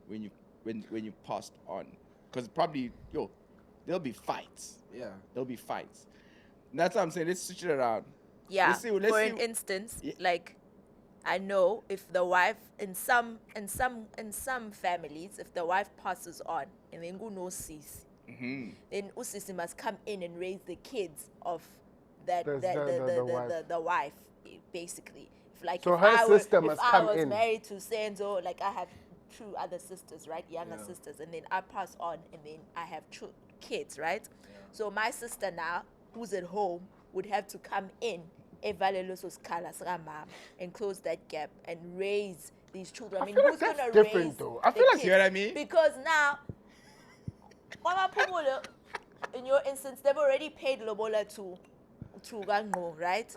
when you passed on, because probably there'll be fights. Yeah. There'll be fights. And that's what I'm saying. Let's switch it around. Yeah. Let's see- For an instance, Yeah. like I know if the wife in some families, if the wife passes on and then go no sis, then usisi must come in and raise the kids of the wife, basically. If, like, So if her I were- sister must if come I was in. married to Senzo, like I have two other sisters, right? Younger sisters, and then I pass on and then I have two kids, right? So my sister now, who's at home, would have to come in and close that gap and raise these children. I mean, feel like who's that's gonna different, raise though. I the feel like- kids? See what I mean? Because now, Mama Pumula, in your instance, they've already paid Lobola to Gango, right?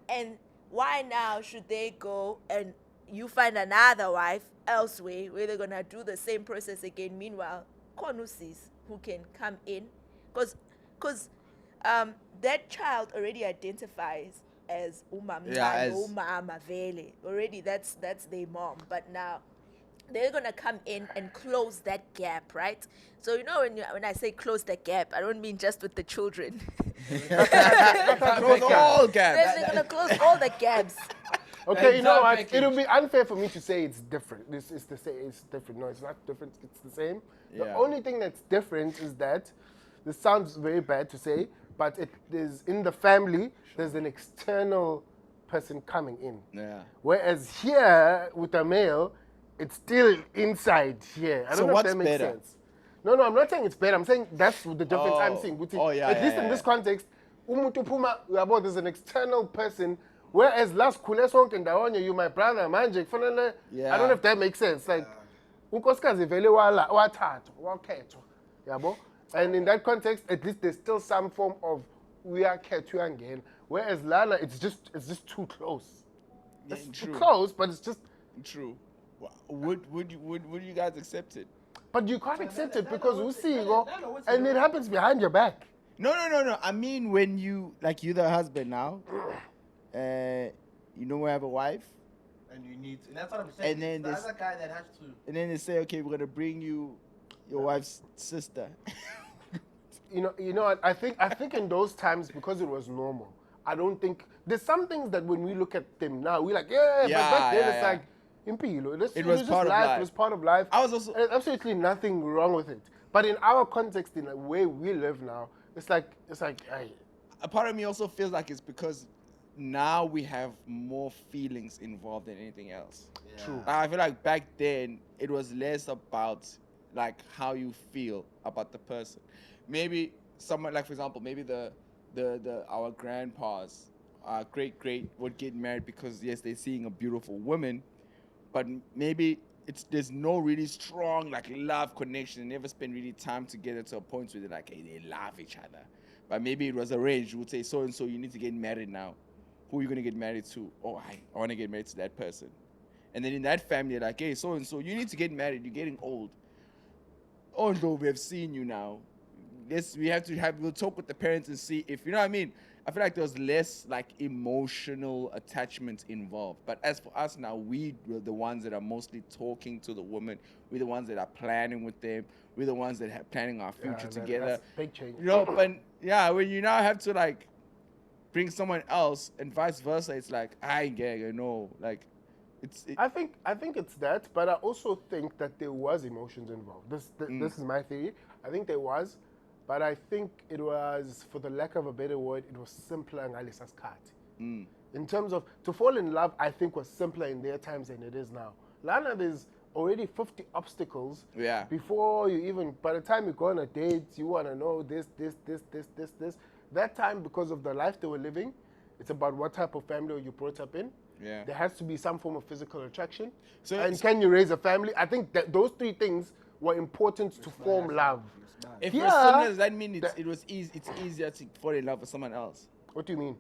And why now should they go and you find another wife elsewhere where they're gonna do the same process again? Meanwhile, Konusis who can come in, because that child already identifies as umama vele. Already that's their mom. But now they're gonna come in and close that gap, right? So when I say close the gap, I don't mean just with the children. Close all gaps. They're gonna close all the gaps. Okay, you know what? package. It'll be unfair for me to say it's different. This is the same. It's different. No, it's not different. It's the same. The Yeah. only thing that's different is that this sounds very bad to say, but it is in the family. There's an external person coming in. Yeah. Whereas here with a male, it's still inside here. I So don't know what's if that makes better? sense. No, I'm not saying it's better. I'm saying that's the difference I'm Oh. seeing. Oh, yeah, At yeah, least in yeah, this yeah. context, umutu puma yabo, there's an external person. Whereas last kule sonke ndawonye, you my brother, manje kufanele. Yeah. I don't know if that makes sense. Like unkosikazi vele wathathwa, wakhethwa, yabo. And in that context, at least there's still some form of uyakhethwa again. Whereas Lana, it's just too close. It's true. close, but it's just. True. Would you guys accept it? But you can't accept it because we see and it happens behind your back. No. I mean, when you're the husband now, you have a wife, And you need to, and that's what I'm saying. And then the this- other guy that has to. and then they say, okay, we're gonna bring you your wife's sister. You know what? I think in those times, because it was normal, I don't think there's some things that when we look at them now, we're like, yeah, but back then it's like impilo. It was just part of life. It was part of life. I was also- and there's absolutely nothing wrong with it. But in our context, in the way we live now, it's like, hey, A part of me also feels like it's because now we have more feelings involved than anything else. True. I feel like back then it was less about like how you feel about the person. Maybe someone like, for example, maybe our grandpas, our great would get married because yes, they're seeing a beautiful woman, but maybe there's no really strong like love connection. They never spend really time together to a point where they're like, hey, they love each other. But maybe it was arranged. You would say, so and so, you need to get married now. Who are you gonna get married to? Oh, I want to get married to that person. And then in that family, they're like, hey, so and so, you need to get married. You're getting old. Oh no, we have seen you now. We'll talk with the parents and see if, you know what I mean? I feel like there was less like emotional attachment involved. But as for us now, we were the ones that are mostly talking to the woman. We're the ones that are planning with them. We're the ones that are planning our future together. That's a big change. But yeah, when you now have to like bring someone else and vice versa, it's like, I get, like I think it's that, but I also think that there was emotions involved. This is my theory. I think there was, but I think it was, for the lack of a better word, it was simpler ngalesa's khathi. In terms of to fall in love, I think was simpler in their times than it is now. Lana, there's already 50 obstacles. Yeah. Before you even, by the time you go on a date, you want to know this. That time, because of the life they were living, it's about what type of family you brought up in. Yeah. There has to be some form of physical attraction. So and can you raise a family? I think that those three things were important to form love. if Yeah. you're similar, does that mean it was easy? It's easier to fall in love with someone else. What do you mean?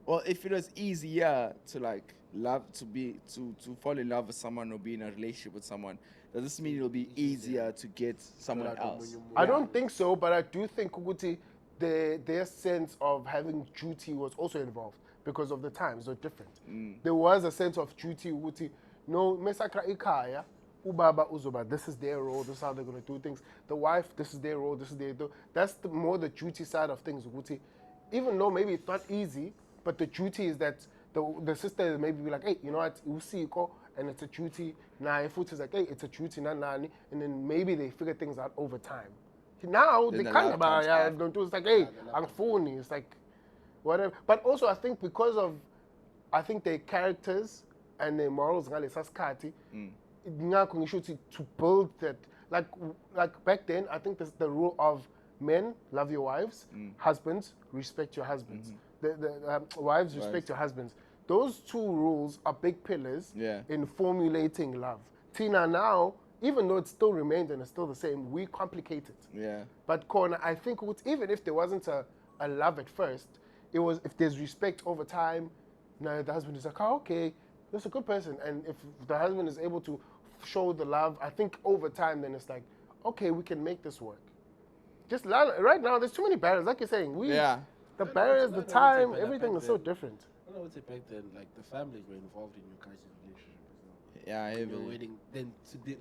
Well, if it was easier to like to fall in love with someone or be in a relationship with someone, does this mean it'll be easier to get someone else? I don't think so, but I do think Kuguti, their sense of having duty was also involved because of the times were different. There was a sense of duty, Kuguti, no, mesakra ikaya, ubaba uzoba, this is their role, this is how they're going to do things. The wife, this is their role, this is their role. That's more the duty side of things, Kuguti. Even though maybe it's not easy, but the duty is that the sister maybe be like, hey, you know what, usiko, and it's a duty. Nah, if it's like, hey, it's a duty, nani, and then maybe they figure things out over time. Now Then they the can't love about comes back. don't do. It's like, hey, I'm phony. It's like whatever. But also, I think because of, I think their characters and their morals, to build that. Like back then, I think the rule of men love your wives, husbands respect your husbands. The wives respect your husbands. Those two rules are big pillars in formulating love. Tina now, even though it still remains and it's still the same, we complicate it. Yeah. But Kona, I think even if there wasn't a love at first, it was if there's respect over time. Now the husband is like, oh, okay, that's a good person, and if the husband is able to show the love, I think over time, then it's like, okay, we can make this work. Just right now, there's too many barriers. Like you're saying, the barriers, the time, everything is so different. I would say back then, like the families were involved in your guys' relationship as well. Yeah, Your heavily. wedding, then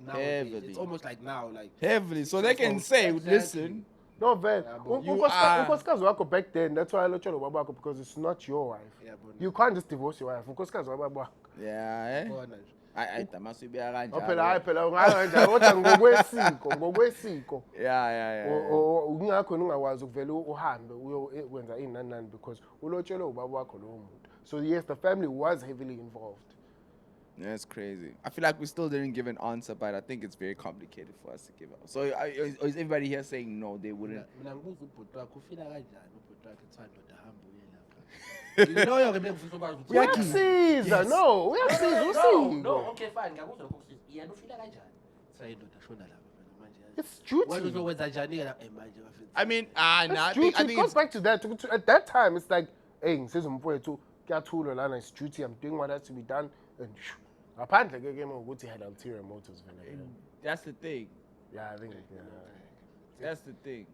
nowadays, Heavily. it's almost like now, like Heavily. So they can say, listen. No, Ben. You are- Unkosikazi wakho back then, that's why I let you know babako, because it's not your wife. Yeah, but You can't just divorce your wife. Unkosikazi babako. Yeah, eh? Khona nje. Masubiya Phela kanjalo. kodwa ngokwesiko. Yeah. Ungakho ungakwazi ukuvela uhambe uyokwenza inani because ulotshelwe ubaba wakho lowo muntu. So yes, the family was heavily involved. That's crazy. I feel like we still didn't give an answer, but I think it's very complicated for us to give out. So is everybody here saying no, they wouldn't? Mina ngibuza ubhuti wakho ufila kanjani ubhuti wakhe kuthiwa ndoda hamba uye lapha. You know you're gonna be ukwazi ukuthi Uyasiza, no, uyasiza usiko. No, okay fine, ngiyakuzwa lokho kusiza. Yena ufila kanjani? Sayi ndoda shona lapha manje. It's duty. Wena uzokwenza njani la manje bafethu? I mean, I Duty. think It goes it's, back to that. At that time, it's like, hey, ngisiza umfowethu kuyathula lana, it's duty. I'm doing what has to be done. And apparently, ke ukuthi had ulterior motives. that's the thing. Yeah, I think. Yeah. That's the thing.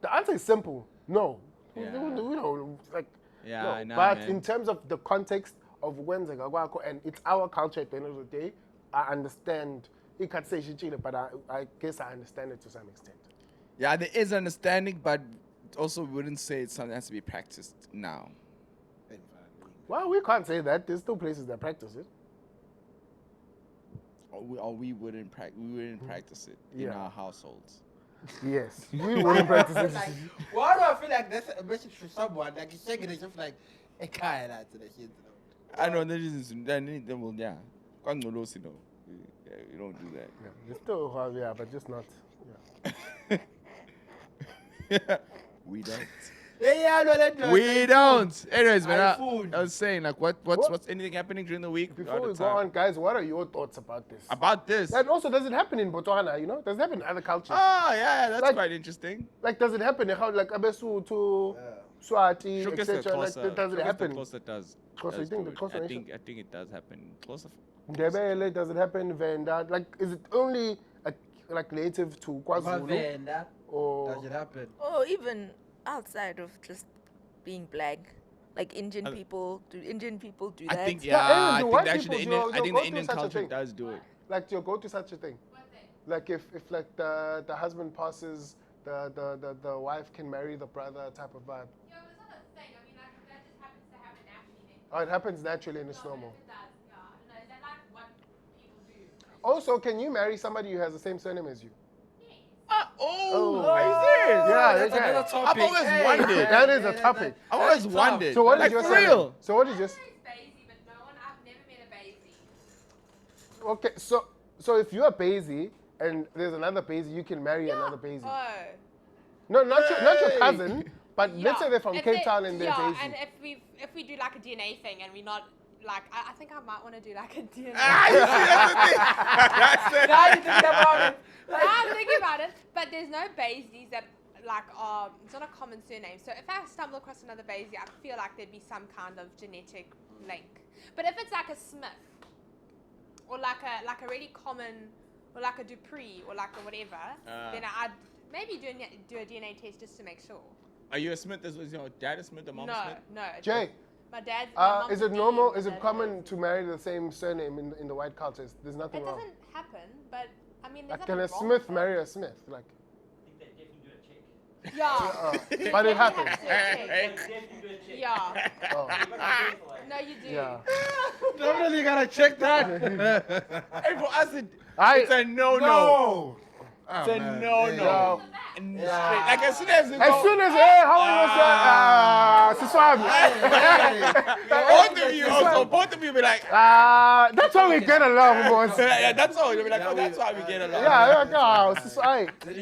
The answer is simple. No. Yeah. We don't like. Yeah, no. I know, But man. in terms of the context of when and it's our culture at the end of the day, I understand. You can't say shit, but I guess I understand it to some extent. Yeah, there is understanding, but also we wouldn't say it's something that has to be practiced now. Well, we can't say that. There's still places that practice it. Or we wouldn't practice it in Yeah. our households. Yes, we wouldn't practice it. Like, why do I feel like that's a message to someone? Like you're saying it just like a guy that to the shit. I know that is yeah. Kwangcolosi, no. We don't do that. Yeah, it's still hard, yeah, but just not. We don't. Yeah, no, that We don't. Anyways, man, iPhone. I was saying, like, what's anything happening during the week? Before All the we go time? on, guys, what are your thoughts about this? About this. And also, does it happen in Botswana? You know, does it happen in other cultures? Oh, yeah, that's Like- quite interesting. Like, does it happen in how, like Abesu to Swati, Shook us etc.? closer. Like, does it happen? Closer does. Closer, you think the closer I think it does happen closer. Ndebele, does it happen in Venda? Like, is it only like native to KwaZulu? Venda. Or Does it happen? Or even outside of just being black. Like Indian people do I that? think, Yeah, I even the think white actually the people, Indian, I think go the through Indian such a culture thing. does do it. like, do you go to such a thing? What thing? Like, if like the husband passes, the wife can marry the brother type of vibe. Yeah, but it's not a thing. I mean, like, that just happens to happen naturally then. Oh, it happens naturally and it's No, normal. It does, yeah. I don't know, is that like what people do? Also, can you marry somebody who has the same surname as you? Oh, Oh. are you serious? Yeah, that's they can. another topic. I've always wondered. That is a topic. I've always wondered. So what like, is your for surname? real? So what is your? It's Basie, but no one, I've never met a Basie. Okay, so if you're Basie and there's another Basie, you can marry another Basie. Oh. No, not your cousin, but let's say they're from If Cape they- Town and they're yeah, Basie. and if we do like a DNA thing and we're not like I think I might want to do like a DNA. Ah, you see, that's the thing. Now you think about it. Now I'm thinking about it, but there's no Basies that like it's not a common surname. So if I stumble across another Basie, I feel like there'd be some kind of genetic link. But if it's like a Smith, or like a really common, or like a Dupree, or like a whatever, then I'd maybe do a DNA test just to make sure. Are you a Smith? Is your dad a Smith or mom a Smith? No. Jay, My dad's. my mom's is it a normal? Dean, Is my it dad's common a- to marry the same surname in the white cultures? There's nothing It wrong. doesn't happen, but I mean, there's Like, can a nothing wrong Smith with it. marry a Smith? Like, Yeah. but it You have to happens. do a check. Yeah. Oh, No, you do. yeah. Definitely gotta check that. Hey, for us, I- it's a no. No. It's a no. Yeah. And straight. Like as soon as you As go, soon as, hey, how are you, sir? both of you be like, That's how we get along, boss. yeah, that's all. You'll be like, oh, that's why we get along. Yeah, Siswai. And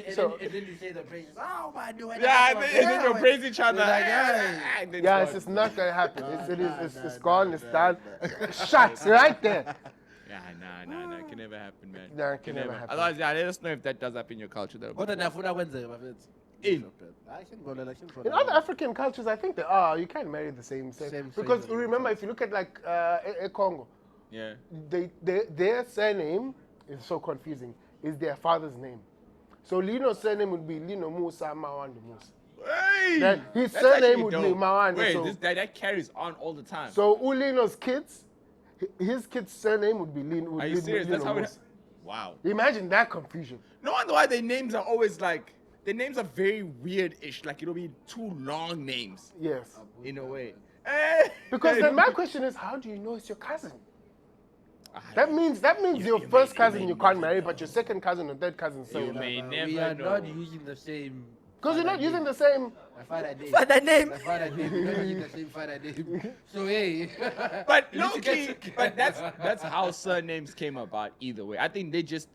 then you say the praises. Oh, man, do it. Yeah, and then you praise each other. Like, yeah. And then Yeah, it's it's just not gonna happen. It's gone, it's done. Shut right there. Yeah, nah. It can never happen, man. Nah, it can never happen. Otherwise, yeah, let us know if that does happen in your culture. Kodwa ndiyafuna kwenzeka bafethu. In. In other African cultures, I think they are. You can't marry the same. Same Because same. remember, if you look at like Congo, Yeah. their surname is so confusing. Is their father's name. So Lino's surname would be Lino Musa Mawande Musa. Hey! Then his That's surname actually would be dope. Mawande. Wait, So, that carries on all the time. so Ulino's kids, his kid's surname would be Lino. Are you serious? That's how it. Musa. Wow. Imagine that confusion. No wonder why their names are always like. Their names are very weird-ish. Like it'll be two long names Yes. in a way. Because then my question is, how do you know it's your cousin? I That don't- means your you first may- cousin you you may can't never marry, know. but your second cousin or third cousin. You So may never We are know. not using the same. because you're not father using name. the same. My father name. Father name. My father name. We're not using the same father name. So hey. But You need to low-key, get- but that's how surnames came about. Either way, I think they're just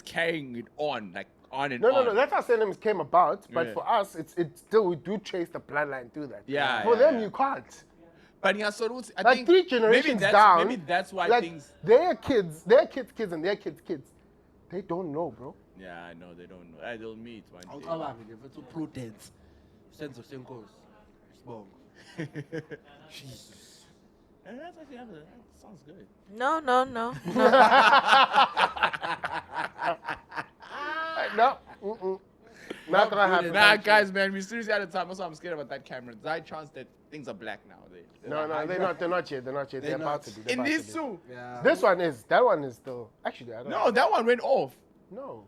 carrying it on, like on and No, on. That's how surnames came about. But Yeah. for us, it's still we do trace the bloodline through that. Yeah, For yeah, them, yeah. you can't. But yeah, so I Like think 3 generations maybe down. Maybe that's why like things. their kids, and their kids, they don't know, bro. Yeah, I know they don't know. They'll meet one day. Awucabange nje mfethu prudence. Senzo senkosi. Sibongo. Jesus. That's actually that sounds good. No. No, not gonna happen. Nah, guys, man, we seriously out of time. Also, I'm scared about that camera. There's a high chance that things are black now. No, they're not. They're not yet. They're not yet. They're about to be. They're In about to this be. too. Yeah. This one is. That one is still. Actually, I don't know. No, that one went off. No.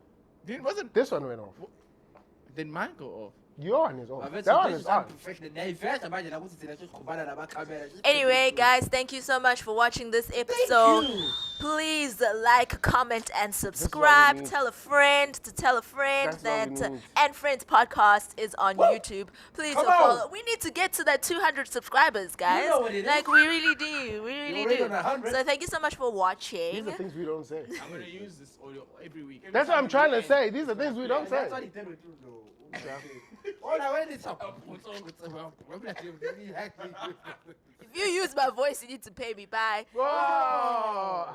Wasn't This one went off. Did mine go off? Your one is off. Bafethu, That one this is on. unprofessional. Niyayiveza manje la ukuthi thina sesiqhubana namakhamera. Anyway, guys, thank you so much for watching this episode. Please like, comment, and subscribe. need. Tell a friend to tell a friend That's all we that need. And Friends podcast is on YouTube. Please Come follow. on. We need to get to that 200 subscribers, guys. know what it Like is. we really do. We really already do. on 100. So thank you so much for These watching. are things we don't say. I'm gonna use this audio every week. That's what I'm trying to say. These are things we don't say. That's what he did with you, though. All I want is a If you use my voice, you need to pay me. Bye. Whoa.